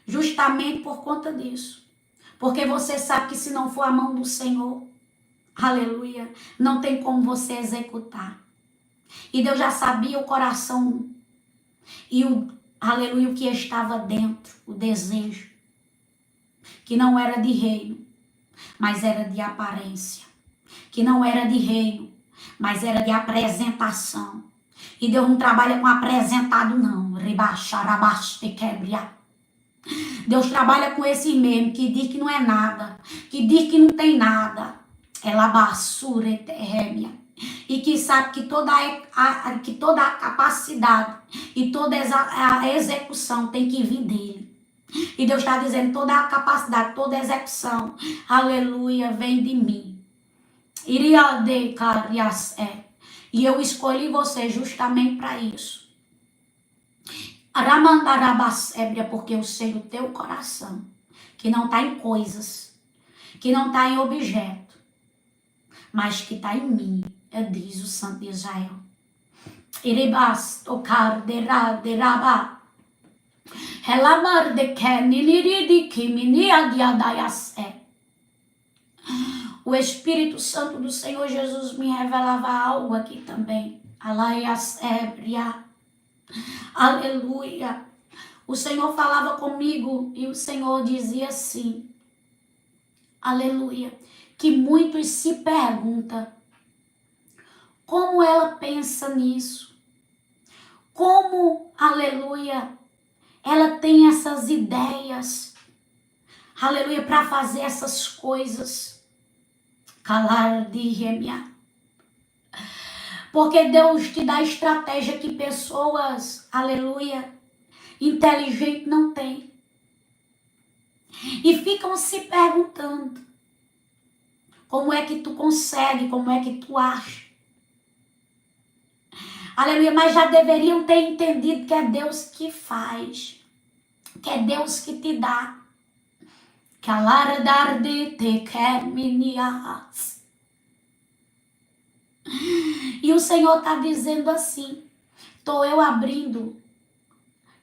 Justamente por conta disso. Porque você sabe que se não for a mão do Senhor, aleluia, não tem como você executar. E Deus já sabia o coração e aleluia, o que estava dentro, o desejo. Que não era de reino, mas era de aparência. Que não era de reino, mas era de apresentação. E Deus não trabalha com apresentado, não. Deus trabalha com esse mesmo, que diz que não é nada, que diz que não tem nada. Ela basura eterrêmia. E que sabe que toda a capacidade e toda a execução tem que vir dele. E Deus está dizendo, toda a capacidade, toda a execução, aleluia, vem de mim. E eu escolhi você justamente para isso. Porque eu sei o teu coração, que não está em coisas, que não está em objeto, mas que está em mim, diz o Santo de Israel. Iribas tocar deraba. Relamar de keniliridi kiminia diadaias. O Espírito Santo do Senhor Jesus me revelava algo aqui também. Alaias ébria. Aleluia. O Senhor falava comigo e o Senhor dizia assim. Aleluia. Que muitos se perguntam como ela pensa nisso. como, aleluia, ela tem essas ideias, aleluia, para fazer essas coisas. Calar de remia. Porque Deus te dá estratégia que pessoas, aleluia, inteligentes não têm. E ficam se perguntando, como é que tu consegue, como é que tu acha? Aleluia, mas já deveriam ter entendido que é Deus que faz, que é Deus que te dá. E o Senhor está dizendo assim, estou eu abrindo,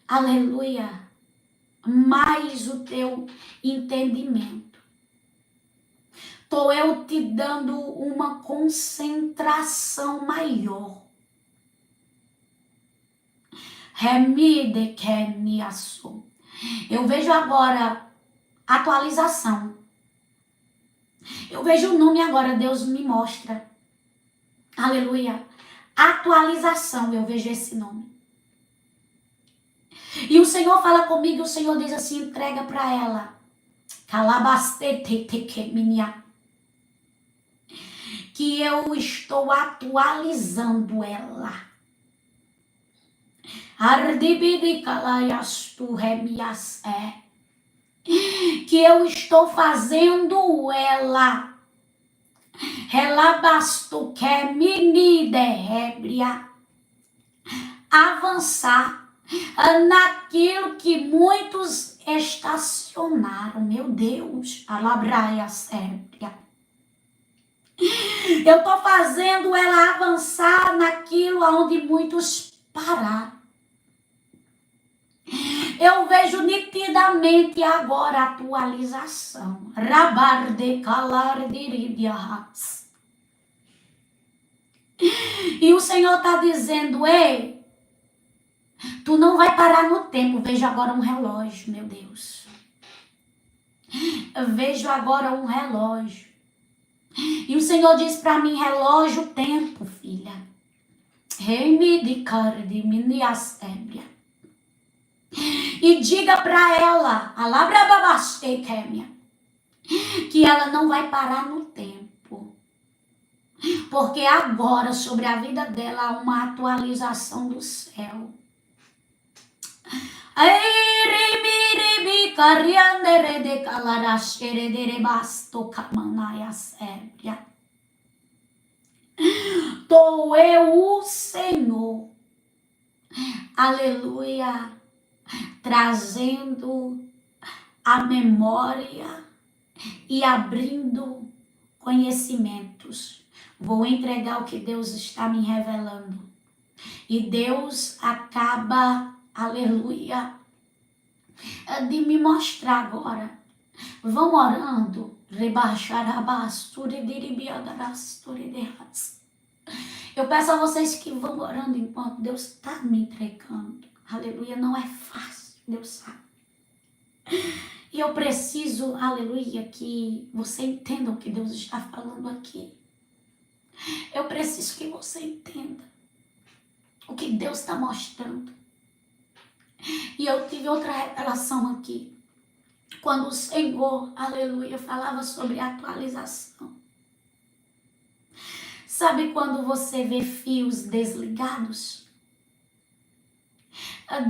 aleluia, mais o teu entendimento. Estou eu te dando uma concentração maior. Eu vejo agora atualização. Eu vejo o nome agora, Deus me mostra. Aleluia. Atualização, eu vejo esse nome. E o Senhor fala comigo, o Senhor diz assim, entrega para ela. Que eu estou atualizando ela. Que eu estou fazendo ela. Avançar naquilo que muitos estacionaram. Meu Deus, alabraia sépria. Eu estou fazendo ela avançar naquilo onde muitos pararam. Eu vejo nitidamente agora a atualização. Rabar de calar de. E o Senhor está dizendo, ei, tu não vai parar no tempo. Vejo agora um relógio, meu Deus. Eu vejo agora um relógio. E o Senhor diz para mim, relógio, tempo, filha. E diga para ela, que ela não vai parar no tempo. Porque agora, sobre a vida dela, há uma atualização do céu. Tô eu, o Senhor, aleluia, trazendo a memória e abrindo conhecimentos. Vou entregar o que Deus está me revelando. E Deus acaba, aleluia, de me mostrar agora. Vão orando. Eu peço a vocês que vão orando enquanto Deus está me entregando. Aleluia, não é fácil, Deus sabe. E eu preciso, aleluia, que você entenda o que Deus está falando aqui. Eu preciso que você entenda o que Deus está mostrando. E eu tive outra revelação aqui. Quando o Senhor, aleluia, falava sobre atualização. Sabe quando você vê fios desligados?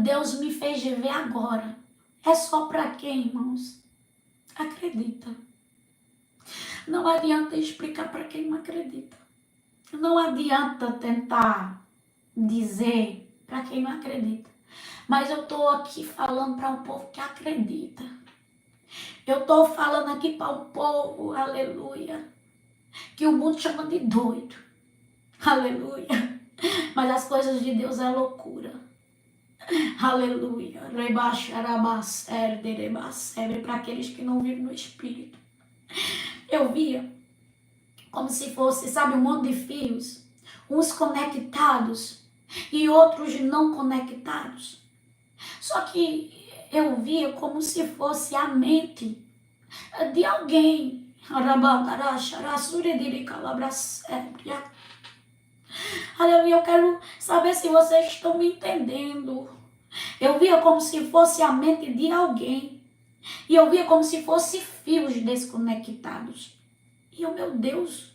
Deus me fez ver agora. É só para quem, irmãos? Acredita. Não adianta explicar para quem não acredita. Não adianta tentar dizer para quem não acredita. Mas eu estou aqui falando para um povo que acredita. Eu estou falando aqui para um povo, aleluia, que o mundo chama de doido. Aleluia. Mas as coisas de Deus é loucura. Aleluia. Para aqueles que não vivem no Espírito. Eu via como se fosse, sabe, um monte de fios. Uns conectados e outros não conectados. Só que eu via como se fosse a mente de alguém. Aleluia, eu quero saber se vocês estão me entendendo. Eu via como se fosse a mente de alguém. E eu via como se fosse fios desconectados. E eu, meu Deus,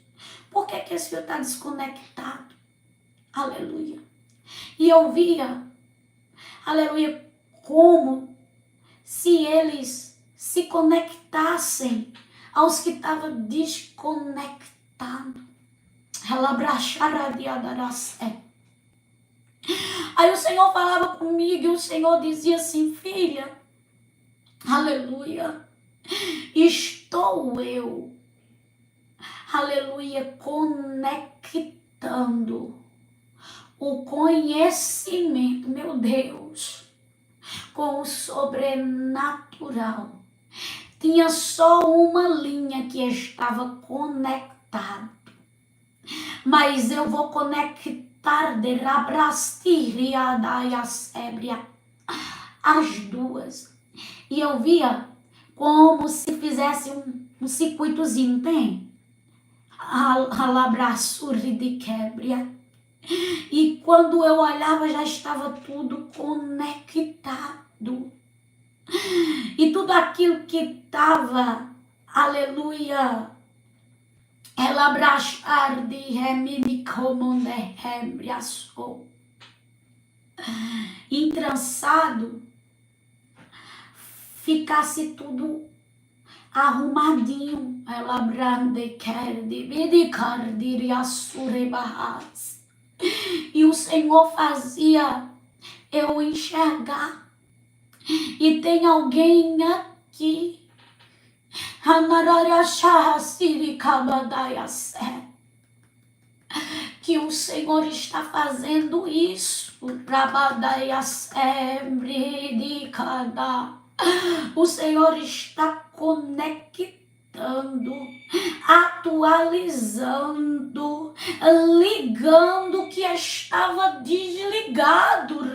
por que esse fio está desconectado? Aleluia. E eu via, aleluia, como se eles se conectassem aos que estavam desconectados. Aí o Senhor falava comigo e o Senhor dizia assim: filha, aleluia, estou eu, aleluia, conectando o conhecimento, meu Deus, com o sobrenatural. Tinha só uma linha que estava conectada, mas eu vou conectar de Rabrastiria da Yasébria as duas. E eu via como se fizesse um circuitozinho, tem? Alabrassuri de quebra. E quando eu olhava já estava tudo conectado. E tudo aquilo que estava, aleluia, elabrachar de remini comune rembriaçou, entrançado, ficasse tudo arrumadinho, elabrande querde, vidicardiria surebahas. E o Senhor fazia eu enxergar. E tem alguém aqui, que o Senhor está fazendo isso. O Senhor está conectando, atualizando, ligando o que estava desligado.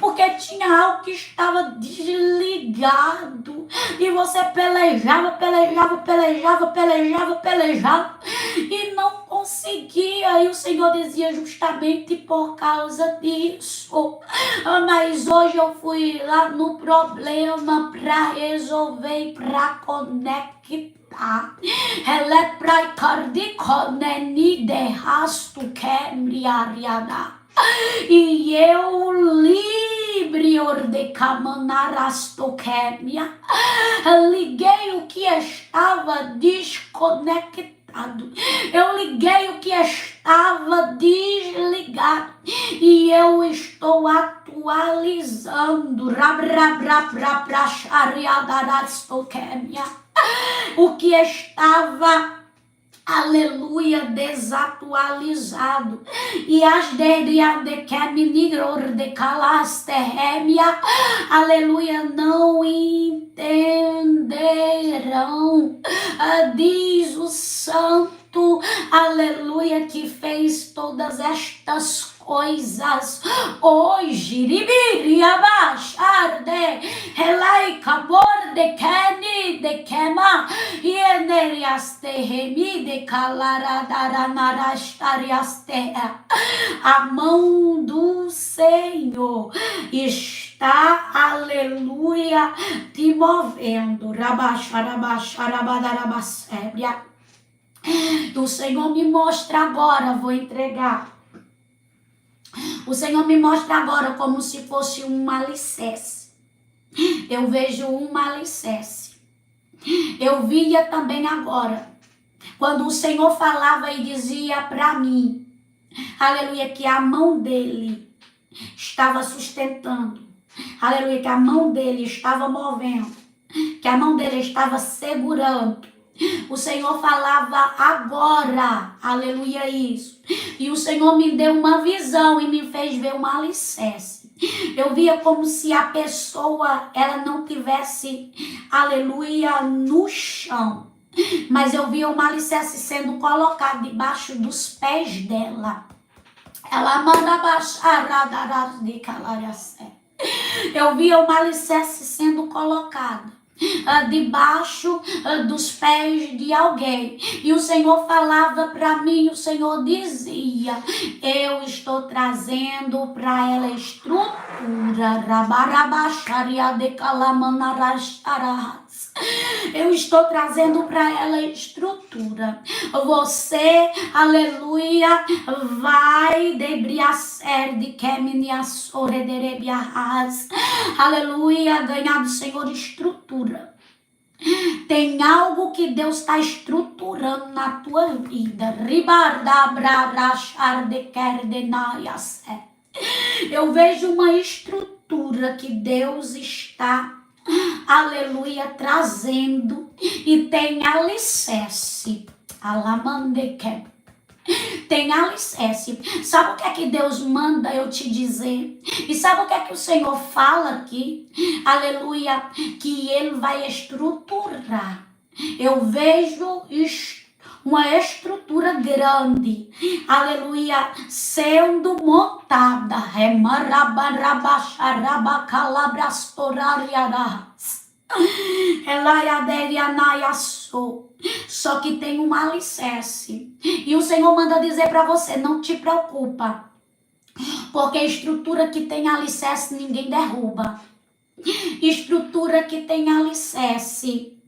Porque tinha algo que estava desligado e você pelejava e não conseguia. E o Senhor dizia: justamente por causa disso. Mas hoje eu fui lá no problema para resolver e para conectar. Ela é para cardiconeni de rasto quembriariada. E eu livre ordecamanarastoquemia, liguei o que estava desconectado, eu liguei o que estava desligado e eu estou atualizando o que estava, aleluia, desatualizado. E as de caminhor de calasterremia, aleluia, não entenderão. Diz o santo, aleluia, que fez todas estas coisas hoje. Ribiria baixar de relai cabor de cani de quema e enerias terremi de calaradaranaras. A mão do Senhor está, aleluia, te movendo. O Senhor me mostra agora, vou entregar. O Senhor me mostra agora como se fosse um alicerce. Eu vejo um alicerce. Eu via também agora, quando o Senhor falava e dizia para mim, aleluia, que a mão dele estava sustentando, aleluia, que a mão dele estava movendo, que a mão dele estava segurando. O Senhor falava agora, aleluia, isso. E o Senhor me deu uma visão e me fez ver um alicerce. Eu via como se a pessoa, ela não tivesse, aleluia, no chão. Mas eu via uma alicerce sendo colocado debaixo dos pés dela. Ela manda baixar de calariacé. Eu via uma alicerce sendo colocada. debaixo dos pés de alguém. E o Senhor falava para mim, o Senhor dizia: eu estou trazendo para ela estrutura. Eu estou trazendo para ela estrutura. Você, aleluia, vai debriacer de queminias orederebias. Aleluia, ganhar do Senhor estrutura. Tem algo que Deus está estruturando na tua vida. Eu vejo uma estrutura que Deus está, aleluia, trazendo, e tem alicerce. Alamandeque. Tem alicerce. Sabe o que é que Deus manda eu te dizer? E sabe o que é que o Senhor fala aqui? Aleluia, que Ele vai estruturar. Eu vejo uma estrutura grande, aleluia, sendo montada. Só que tem um alicerce. E o Senhor manda dizer para você: não te preocupa, porque a estrutura que tem alicerce ninguém derruba. Estrutura que tem alicerce,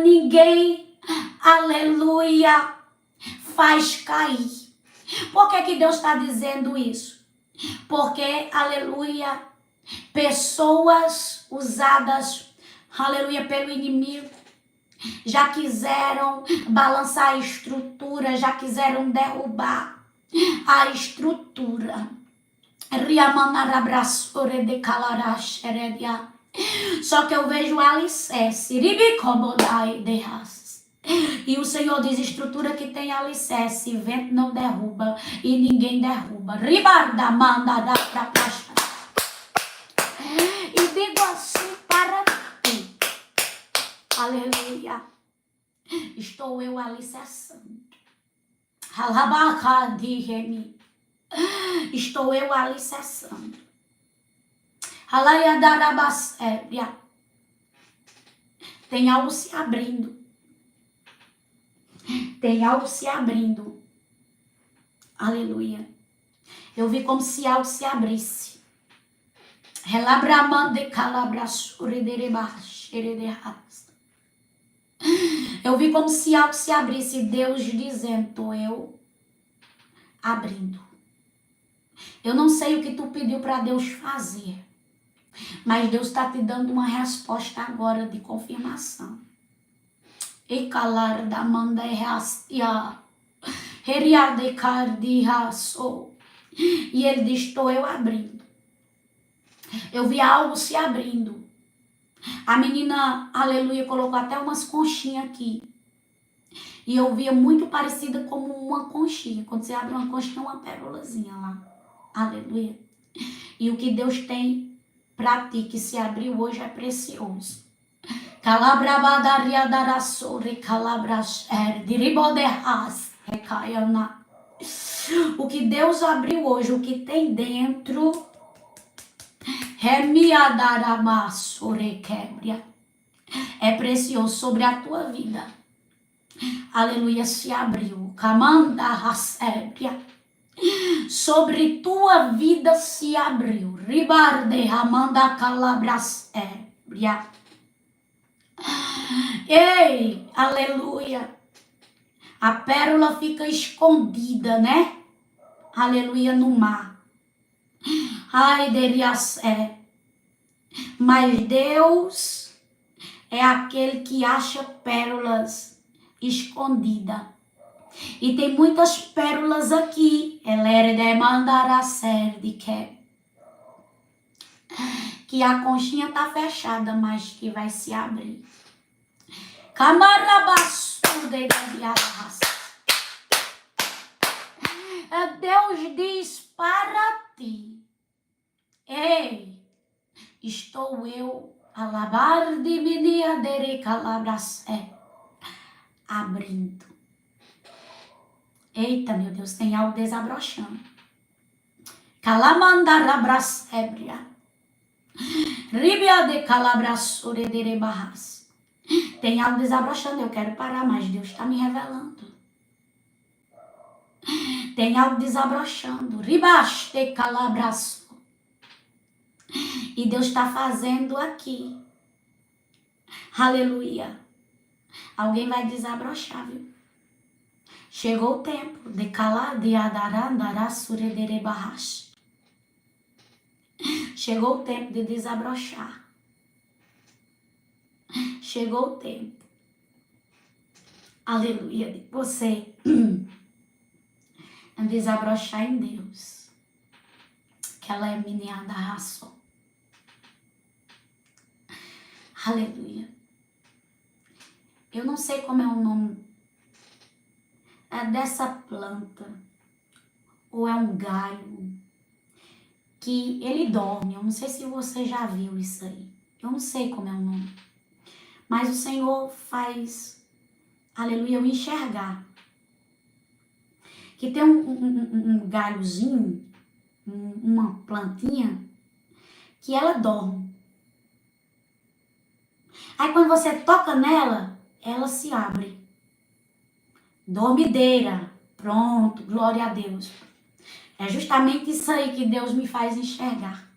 ninguém, aleluia, faz cair. Por que Deus está dizendo isso? Porque, aleluia, pessoas usadas, aleluia, pelo inimigo, já quiseram balançar a estrutura, já quiseram derrubar a estrutura. Só que eu vejo alicerce. E o Senhor diz: estrutura que tem alicerce, vento não derruba e ninguém derruba. E digo assim para ti, aleluia, estou eu alicerçando. Estou eu alicerçando. Tem algo se abrindo. Tem algo se abrindo. Aleluia. Eu vi como se algo se abrisse. Eu vi como se algo se abrisse. Deus dizendo: tô eu abrindo. Eu não sei o que tu pediu para Deus fazer, mas Deus está te dando uma resposta agora de confirmação. E calar da manda reastia, heriade cardiaço. E ele diz: estou eu abrindo. Eu vi algo se abrindo. A menina, aleluia, colocou até umas conchinhas aqui. E eu via muito parecida como uma conchinha. Quando você abre uma conchinha, uma pérolazinha lá. Aleluia. E o que Deus tem para ti que se abriu hoje é precioso. O que Deus abriu hoje, o que tem dentro, é precioso sobre a tua vida. Aleluia, se abriu. Sobre tua vida se abriu. Ei, aleluia. A pérola fica escondida, né? Aleluia, no mar. Ai, mas Deus é aquele que acha pérolas escondidas. E tem muitas pérolas aqui. Que a conchinha tá fechada, mas que vai se abrir. Deus diz para ti: ei, estou eu alabar de minia dere calabras abrindo. Eita, meu Deus, tem algo desabrochando. Calamandarabrasébria. Ribia de calabrasure de barras. Tem algo desabrochando, eu quero parar, mas Deus está me revelando. Tem algo desabrochando. Ribaste calabraço. E Deus está fazendo aqui. Aleluia. Alguém vai desabrochar, viu? Chegou o tempo de calar de adarandarasure de barras. Chegou o tempo de desabrochar. Chegou o tempo. Aleluia. De você desabrochar em Deus. Que ela é miniada raça. Aleluia. Eu não sei como é o nome dessa planta. Ou é um galho. Que ele dorme. Eu não sei se você já viu isso aí. Eu não sei como é o nome. Mas o Senhor faz, aleluia, eu enxergar. Que tem um galhozinho, uma plantinha, que ela dorme. Aí quando você toca nela, ela se abre. Dormideira. Pronto, glória a Deus. É justamente isso aí que Deus me faz enxergar.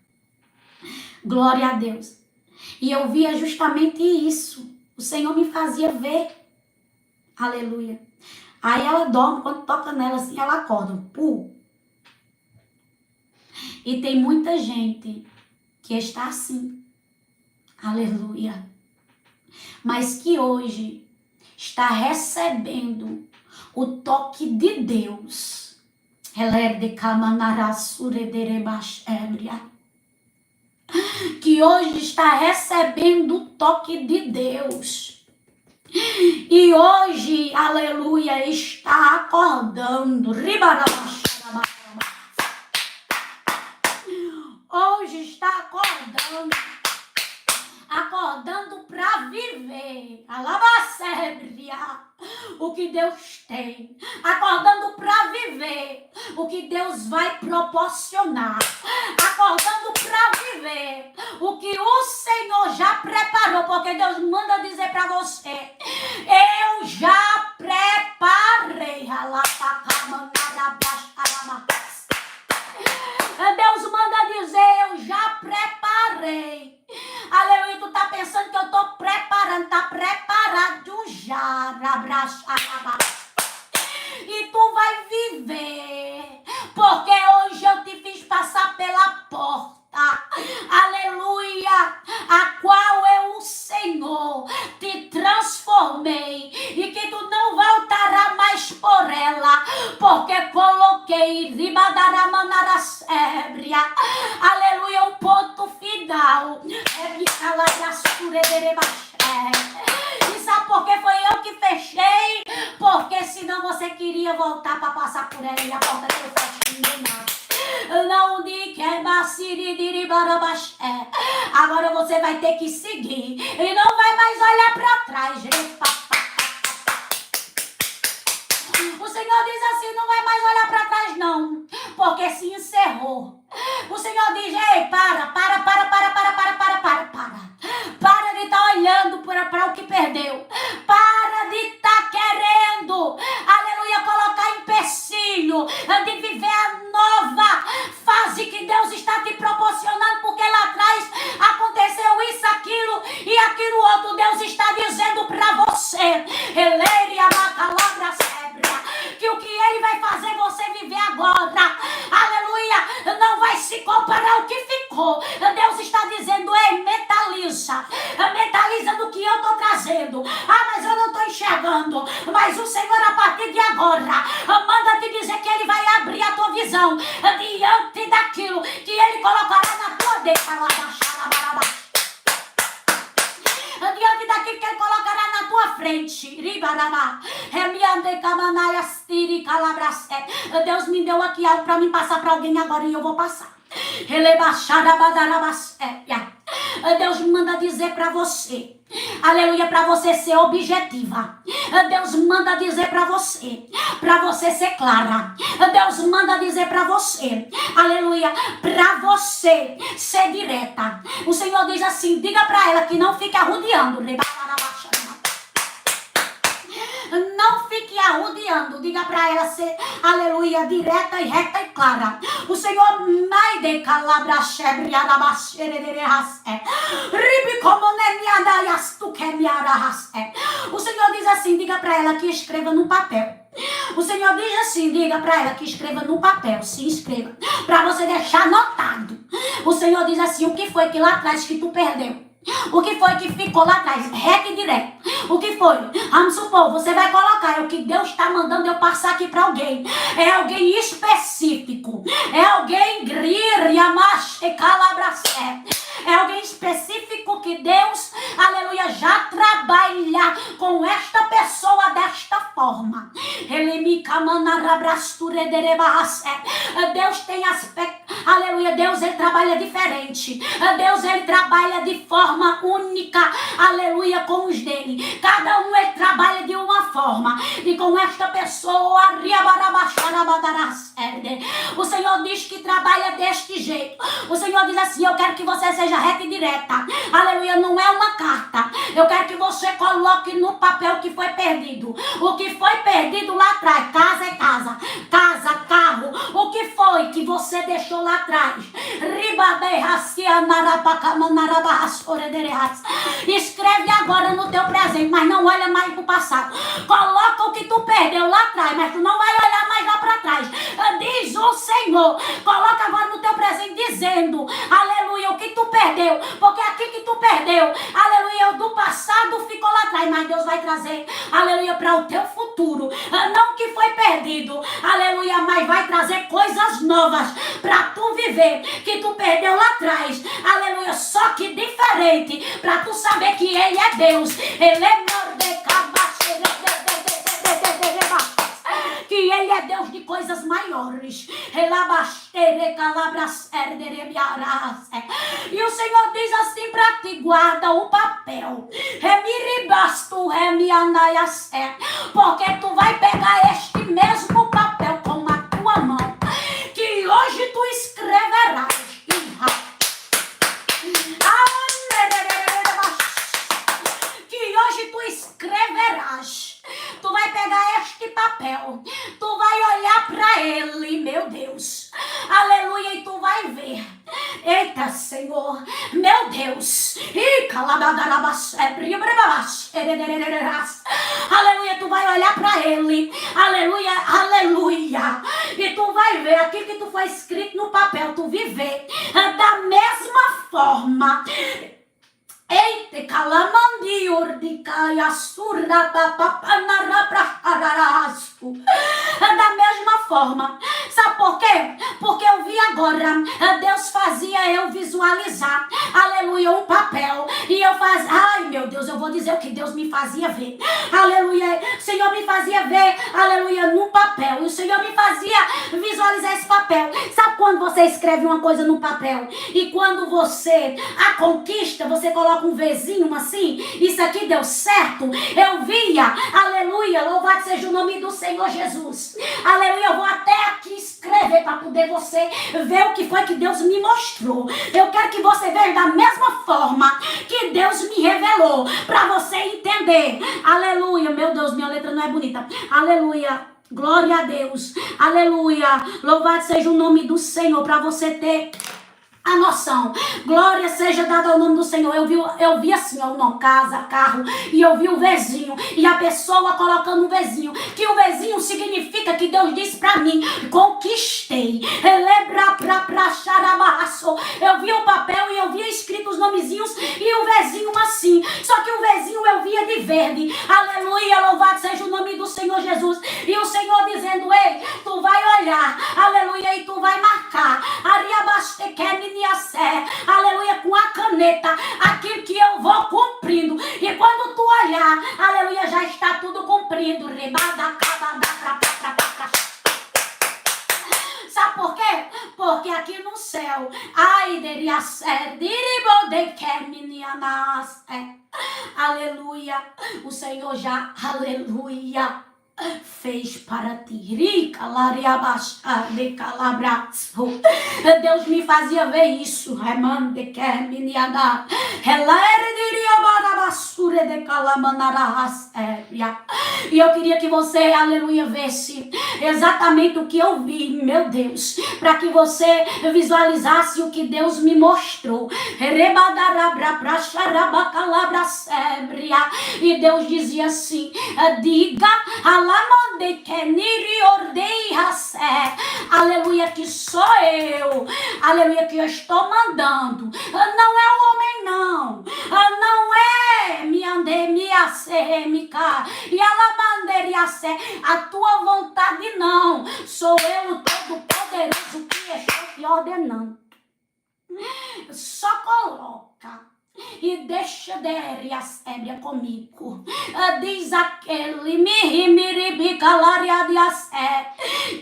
Glória a Deus. E eu via justamente isso. O Senhor me fazia ver. Aleluia. Aí ela dorme, quando toca nela assim, ela acorda. E tem muita gente que está assim. Aleluia. Mas que hoje está recebendo o toque de Deus. Que hoje está recebendo o toque de Deus. E hoje, aleluia, está acordando. Hoje está acordando. Acordando para viver. Alabacébria. O que Deus tem. Acordando para viver o que Deus vai proporcionar. Acordando para viver o que o Senhor já preparou. Porque Deus manda dizer para você: eu já preparei. Deus manda dizer: eu já preparei. Aleluia, tu tá pensando que eu tô preparando, tá preparado já. E tu vai viver, porque hoje eu te fiz passar pela porta. Aleluia, a qual eu, o Senhor, te transformei e que tu não voltará mais por ela, porque coloquei ribadaramanarasébria, aleluia, um ponto final. E sabe por que foi eu que fechei? Porque senão você queria voltar para passar por ela e a porta que eu fechei não de agora você vai ter que seguir e não vai mais olhar para trás. O Senhor diz assim: não vai mais olhar para trás não, porque se encerrou. O Senhor diz: ei, para de estar olhando para o que perdeu. Para de estar querendo, aleluia, colocar empecilho de viver a nova fase que Deus está te proporcionando, porque lá atrás aconteceu isso, aquilo e aquilo outro. Deus está dizendo para você: que o que Ele vai fazer você viver agora, aleluia, não vai se comparar ao que ficou. Deus está dizendo: ei, mentaliza do que eu estou trazendo. Mas eu não estou enxergando. Mas o Senhor, a partir de agora, manda te dizer que Ele vai abrir a tua visão diante daquilo que Ele colocará na tua diante daquilo que Ele colocará na tua frente. Deus me deu aqui algo para me passar para alguém agora e eu vou passar. Deus me manda dizer para você, aleluia, para você ser objetiva. Deus manda dizer para você ser clara. Deus manda dizer para você, aleluia, para você ser direta. O Senhor diz assim, diga para ela que não fique arrodeando. Não fique arrodeando, diga para ela ser, aleluia, direta e reta e clara. O Senhor vai de calabra chebre o Senhor diz assim, diga para ela que escreva no papel. O Senhor diz assim, diga para ela que escreva no papel, se inscreva, para você deixar anotado. O Senhor diz assim, o que foi que lá atrás que tu perdeu? O que foi que ficou lá atrás? Reto e direto. O que foi? Vamos supor, você vai colocar, é o que Deus está mandando eu passar aqui para alguém. É alguém específico. É alguém é alguém específico que Deus, aleluia, já trabalha com esta pessoa desta forma. Deus tem aspecto, aleluia, Deus ele trabalha diferente. Deus ele trabalha de forma única, aleluia, com os dele. Cada um ele trabalha de uma forma. E com esta pessoa, o Senhor diz que trabalha deste jeito. O Senhor diz assim, eu quero que você seja reta e direta. Aleluia, não é uma carta. Eu quero que você coloque no papel o que foi perdido. O que foi perdido lá atrás. Casa é casa. Casa, carro. O que foi que você deixou lá atrás? Escreve agora no teu presente, mas não olha mais pro passado. Coloca o que tu perdeu lá atrás, mas tu não vai olhar mais lá para trás. Diz o Senhor. Coloca agora no teu presente dizendo, aleluia, o que tu perdeu. Porque aqui que tu perdeu, aleluia, do passado ficou lá atrás, mas Deus vai trazer, aleluia, para o teu futuro. Não que foi perdido, aleluia, mas vai trazer coisas novas para tu viver, que tu perdeu lá atrás, aleluia, só que diferente, para tu saber que Ele é Deus. Ele é que Ele é Deus de coisas maiores. E o Senhor diz assim para ti, guarda o papel. Porque tu vai pegar este mesmo papel com a tua mão, que hoje tu escreverás. Que hoje tu escreverás. Tu vai pegar este papel, tu vai olhar para ele, meu Deus, aleluia, e tu vai ver, eita Senhor, meu Deus, aleluia, tu vai olhar para ele, aleluia, aleluia, e tu vai ver aquilo que tu foi escrito no papel, tu viver da mesma forma. Eite calamandi urdicaia surda papapanaraprasco. Da mesma forma. Sabe por quê? Porque eu vi agora Deus fazia eu visualizar, aleluia, um papel. E eu fazia, ai meu Deus, eu vou dizer o que Deus me fazia ver. Aleluia, o Senhor me fazia ver, aleluia, no papel. E o Senhor me fazia visualizar esse papel. Sabe quando você escreve uma coisa no papel e quando você a conquista, você coloca um vezinho assim, isso aqui deu certo. Eu via, aleluia, louvado seja o nome do Senhor Jesus, aleluia, eu vou até aqui escrever para poder você ver o que foi que Deus me mostrou. Eu quero que você veja da mesma forma que Deus me revelou, para você entender, aleluia, meu Deus, minha letra não é bonita, aleluia, glória a Deus, aleluia, louvado seja o nome do Senhor, para você ter a noção. Glória seja dada ao nome do Senhor. Eu vi assim, ó, o nome, casa, carro, e eu vi o vezinho, e a pessoa colocando o vezinho, que o vezinho significa que Deus disse pra mim, conquistei. Eu vi o papel e eu via escrito os nomezinhos e o vezinho assim, só que o vezinho eu via de verde. Aleluia, louvado seja o nome do Senhor Jesus. E o Senhor dizendo, ei, tu vai olhar, aleluia, e tu vai marcar, aleluia, com a caneta, aquilo que eu vou cumprindo. E quando tu olhar, aleluia, já está tudo cumprido. Sabe por quê? porque aqui no céu, ai, deria ser, diribodekeminianas, aleluia, o Senhor já, aleluia, fez para ti. Deus me fazia ver isso. E eu queria que você, aleluia, visse exatamente o que eu vi, meu Deus, para que você visualizasse o que Deus me mostrou. E Deus dizia assim: diga, aleluia, que sou eu, aleluia, que eu estou mandando. Não é o homem, não. Não é minha seremica e ela manderia ser a tua vontade, não. Sou eu, o Todo-Poderoso, que estou te ordenando. Só coloca e deixa a sébria comigo. Diz aquele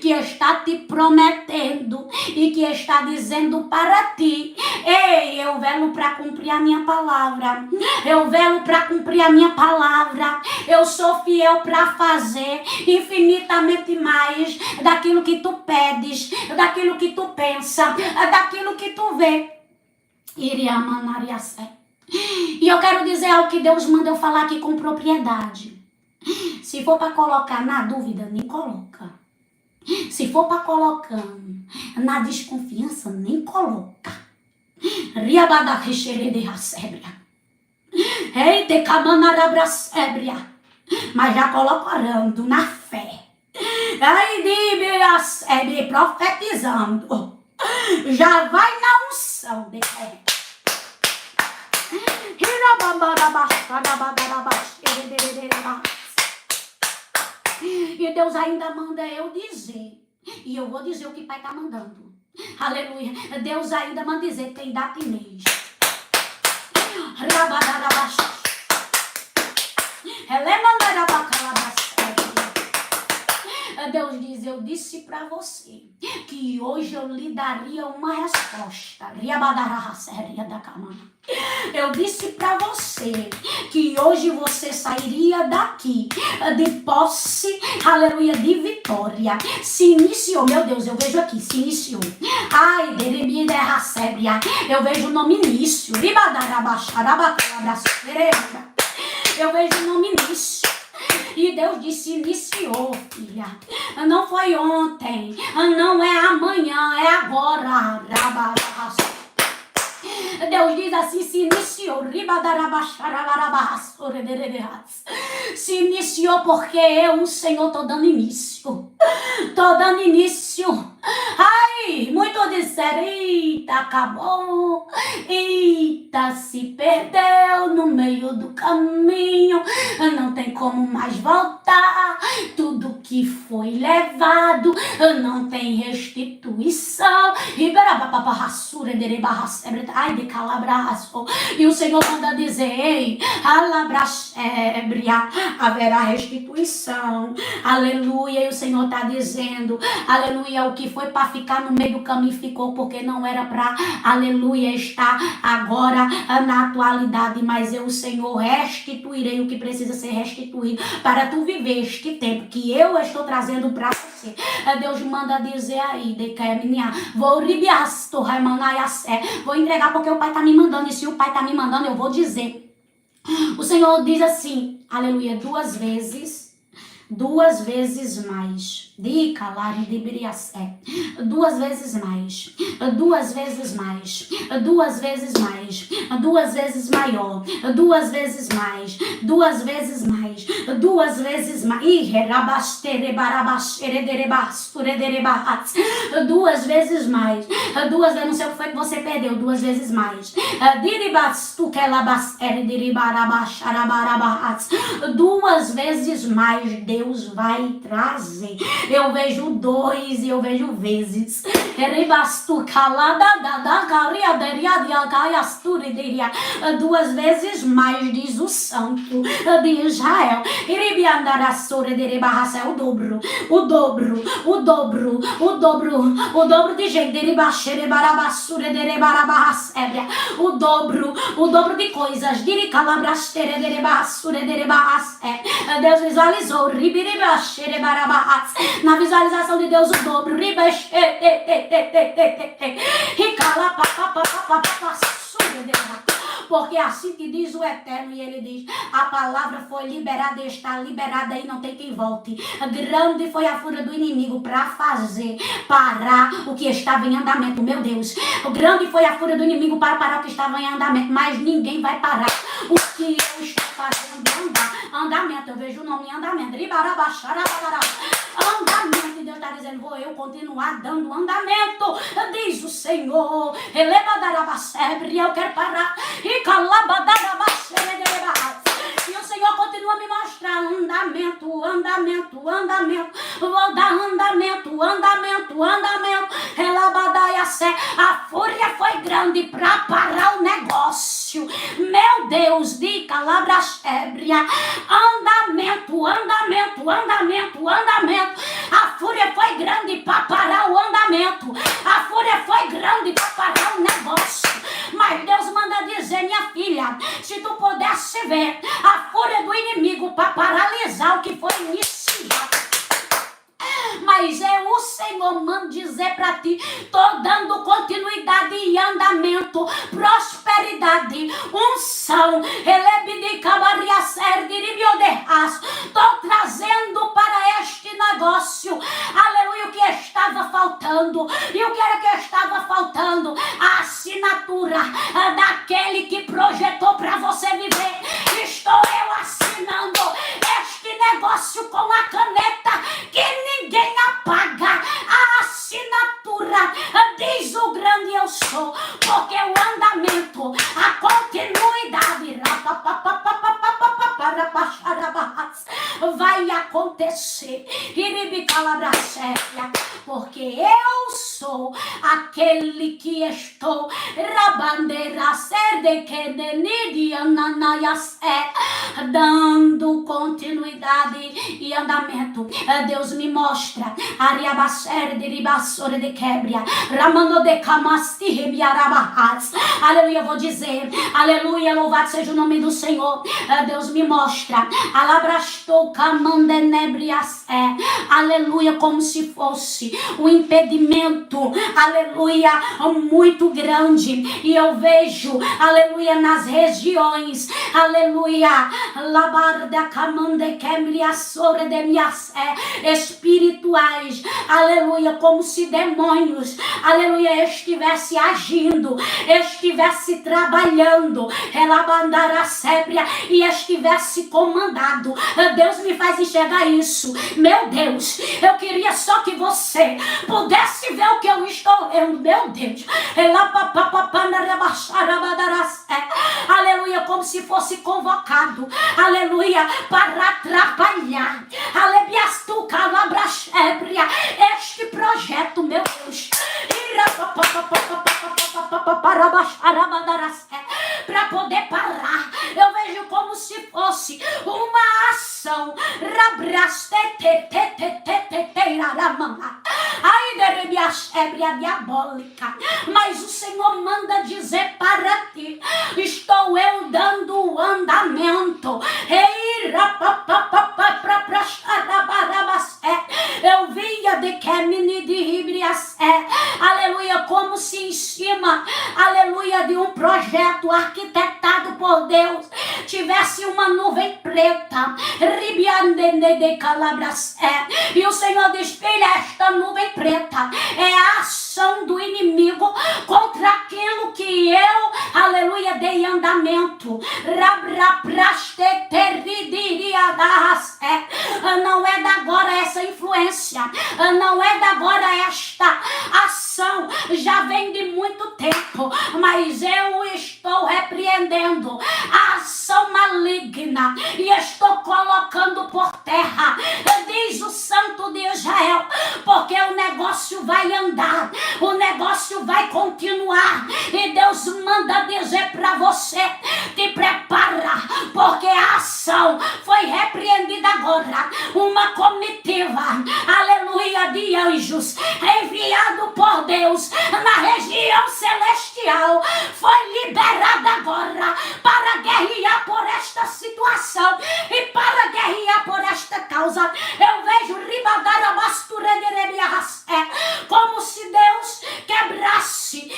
que está te prometendo e que está dizendo para ti: ei, eu velo para cumprir a minha palavra. Eu velo para cumprir a minha palavra. Eu sou fiel para fazer infinitamente mais daquilo que tu pedes, daquilo que tu pensa, daquilo que tu vê. Iria manaria sé. E eu quero dizer algo que Deus manda eu falar aqui com propriedade. Se for para colocar na dúvida, nem coloca. Se for para colocar na desconfiança, nem coloca. Mas já coloca orando na fé. Aí, profetizando. Já vai na unção de fé. E Deus ainda manda eu dizer. E eu vou dizer o que o Pai está mandando. Aleluia. Deus ainda manda dizer, tem data e mês. Deus diz, eu disse para você que hoje eu lhe daria uma resposta. Eu disse para você que hoje você sairia daqui de posse, aleluia, de vitória. Se iniciou, meu Deus, eu vejo aqui, se iniciou. Ai, eu vejo o nome início. Eu vejo o nome início. E Deus disse, iniciou, filha. Não foi ontem, não é amanhã, é agora. Deus diz assim, se iniciou. Se iniciou porque eu, o Senhor, estou dando início. Estou dando início. Ai, muitos disseram, eita, acabou. Eita, se perdeu no meio do caminho. Não tem como mais voltar. Tudo que foi levado não tem restituição. Ai, de calabraço. E o Senhor manda dizer, ei, alabrasébria, haverá restituição. Aleluia. E o Senhor está dizendo, aleluia, o que foi para ficar no meio do caminho ficou, porque não era para, aleluia, estar agora na atualidade, mas eu, o Senhor, restituirei o que precisa ser restituído para tu viver este tempo que eu estou trazendo para você. Deus manda dizer aí, vou entregar porque o Pai está me mandando, e se o Pai está me mandando, eu vou dizer. O Senhor diz assim, aleluia, duas vezes mais. Duas vezes mais. Duas vezes mais. Duas vezes mais. Duas vezes maior. Duas vezes mais. Duas vezes mais. Duas vezes mais. Duas vezes mais. Duas vezes, não sei o que foi que você perdeu. Duas vezes mais. Duas vezes mais. Deus vai trazer. Eu vejo 2 e eu vejo vezes. Duas vezes mais, diz o Santo de Israel. É o dobro, o dobro, o dobro, o dobro, o dobro de gente. O dobro de coisas. Deus visualizou. Na visualização de Deus, o dobro. Porque assim que diz o Eterno, e ele diz: a palavra foi liberada e está liberada e não tem quem volte. Grande foi a fúria do inimigo para fazer parar o que estava em andamento. Meu Deus, grande foi a fúria do inimigo para parar o que estava em andamento, mas ninguém vai parar o que eu estou fazendo andar. Andamento, eu vejo o nome em andamento. Andamento, e Deus está dizendo: vou eu continuar dando andamento, diz o Senhor. Eu quero parar. E o Senhor continua a me mostrar andamento, andamento, andamento. Vou dar andamento, andamento, andamento. A fúria foi grande para parar o negócio. Meu Deus, de Calabrasébria. Andamento, andamento, andamento, andamento. A fúria foi grande para parar o andamento. A fúria foi grande para parar o negócio. Mas Deus manda dizer: minha filha, se tu pudesse ver a fúria do inimigo para paralisar o que foi iniciado. Mas o Senhor manda dizer para ti: tô dando continuidade e andamento, prosperidade, unção, tô trazendo para este negócio, aleluia, o que estava faltando. E o que era que estava faltando? A assinatura daquele que projetou para você viver. Estou eu assinando este negócio com a caneta que ninguém apaga. A assinatura, diz o grande eu sou, porque o andamento, a continuidade vai acontecer. Porque eu sou aquele que estou dando continuidade e andamento. Deus me mostra aleluia, eu vou dizer, aleluia, louvado seja o nome do Senhor. Deus me mostra, aleluia, como se fosse um impedimento, aleluia, muito grande. E eu vejo, aleluia, nas regiões, aleluia, espirituais, aleluia, como se demônios, aleluia, estivesse agindo, estivesse trabalhando, e estivesse comandado. Deus me faz enxergar isso. Meu Deus, eu queria só que você pudesse ver o que eu estou vendo. Meu Deus, aleluia, como se fosse convocado, aleluia, para atrapalhar, este projeto, meu Deus, para poder parar. Eu vejo como se fosse uma ação diabólica. Mas o Senhor manda dizer para ti: estou eu dando o andamento. Eu via de Kemini de Ribrias, aleluia, como se em cima, aleluia, de um projeto arquitetado por Deus tivesse uma nuvem preta, e o Senhor diz: filha, esta nuvem preta é a ação do inimigo contra aquilo que eu, aleluia, dei andamento. fundamento. Não é da agora essa influência, não é da agora esta ação, já vem de muito tempo, mas eu estou repreendendo a ação maligna e estou colocando por terra, diz o Santo de Israel, porque o negócio vai andar, o negócio vai continuar, e Deus manda dizer para você, te prepara, porque a ação foi repreendida agora. Uma comitiva, aleluia, de anjos enviado por Deus na região celestial foi liberada agora para guerrear por esta situação e para guerrear por esta causa. Eu vejo como se Deus quebrasse,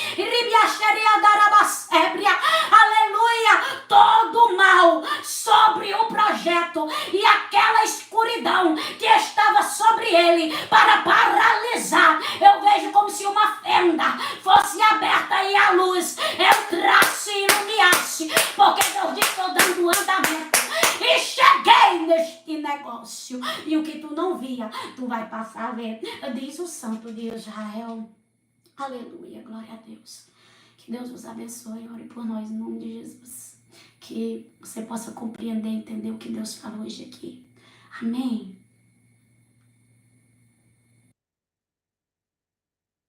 aleluia, todo o mal sobre o projeto e aquela escuridão que estava sobre ele para paralisar. Eu vejo como se uma fenda fosse aberta e a luz entrasse e iluminasse, porque Deus disse: estou dando andamento e cheguei neste negócio, e o que tu não via, tu vai passar a ver, diz o Santo de Israel. Aleluia, glória a Deus. Que Deus vos abençoe, ore por nós em nome de Jesus, que você possa compreender, entender o que Deus falou hoje aqui. Amém.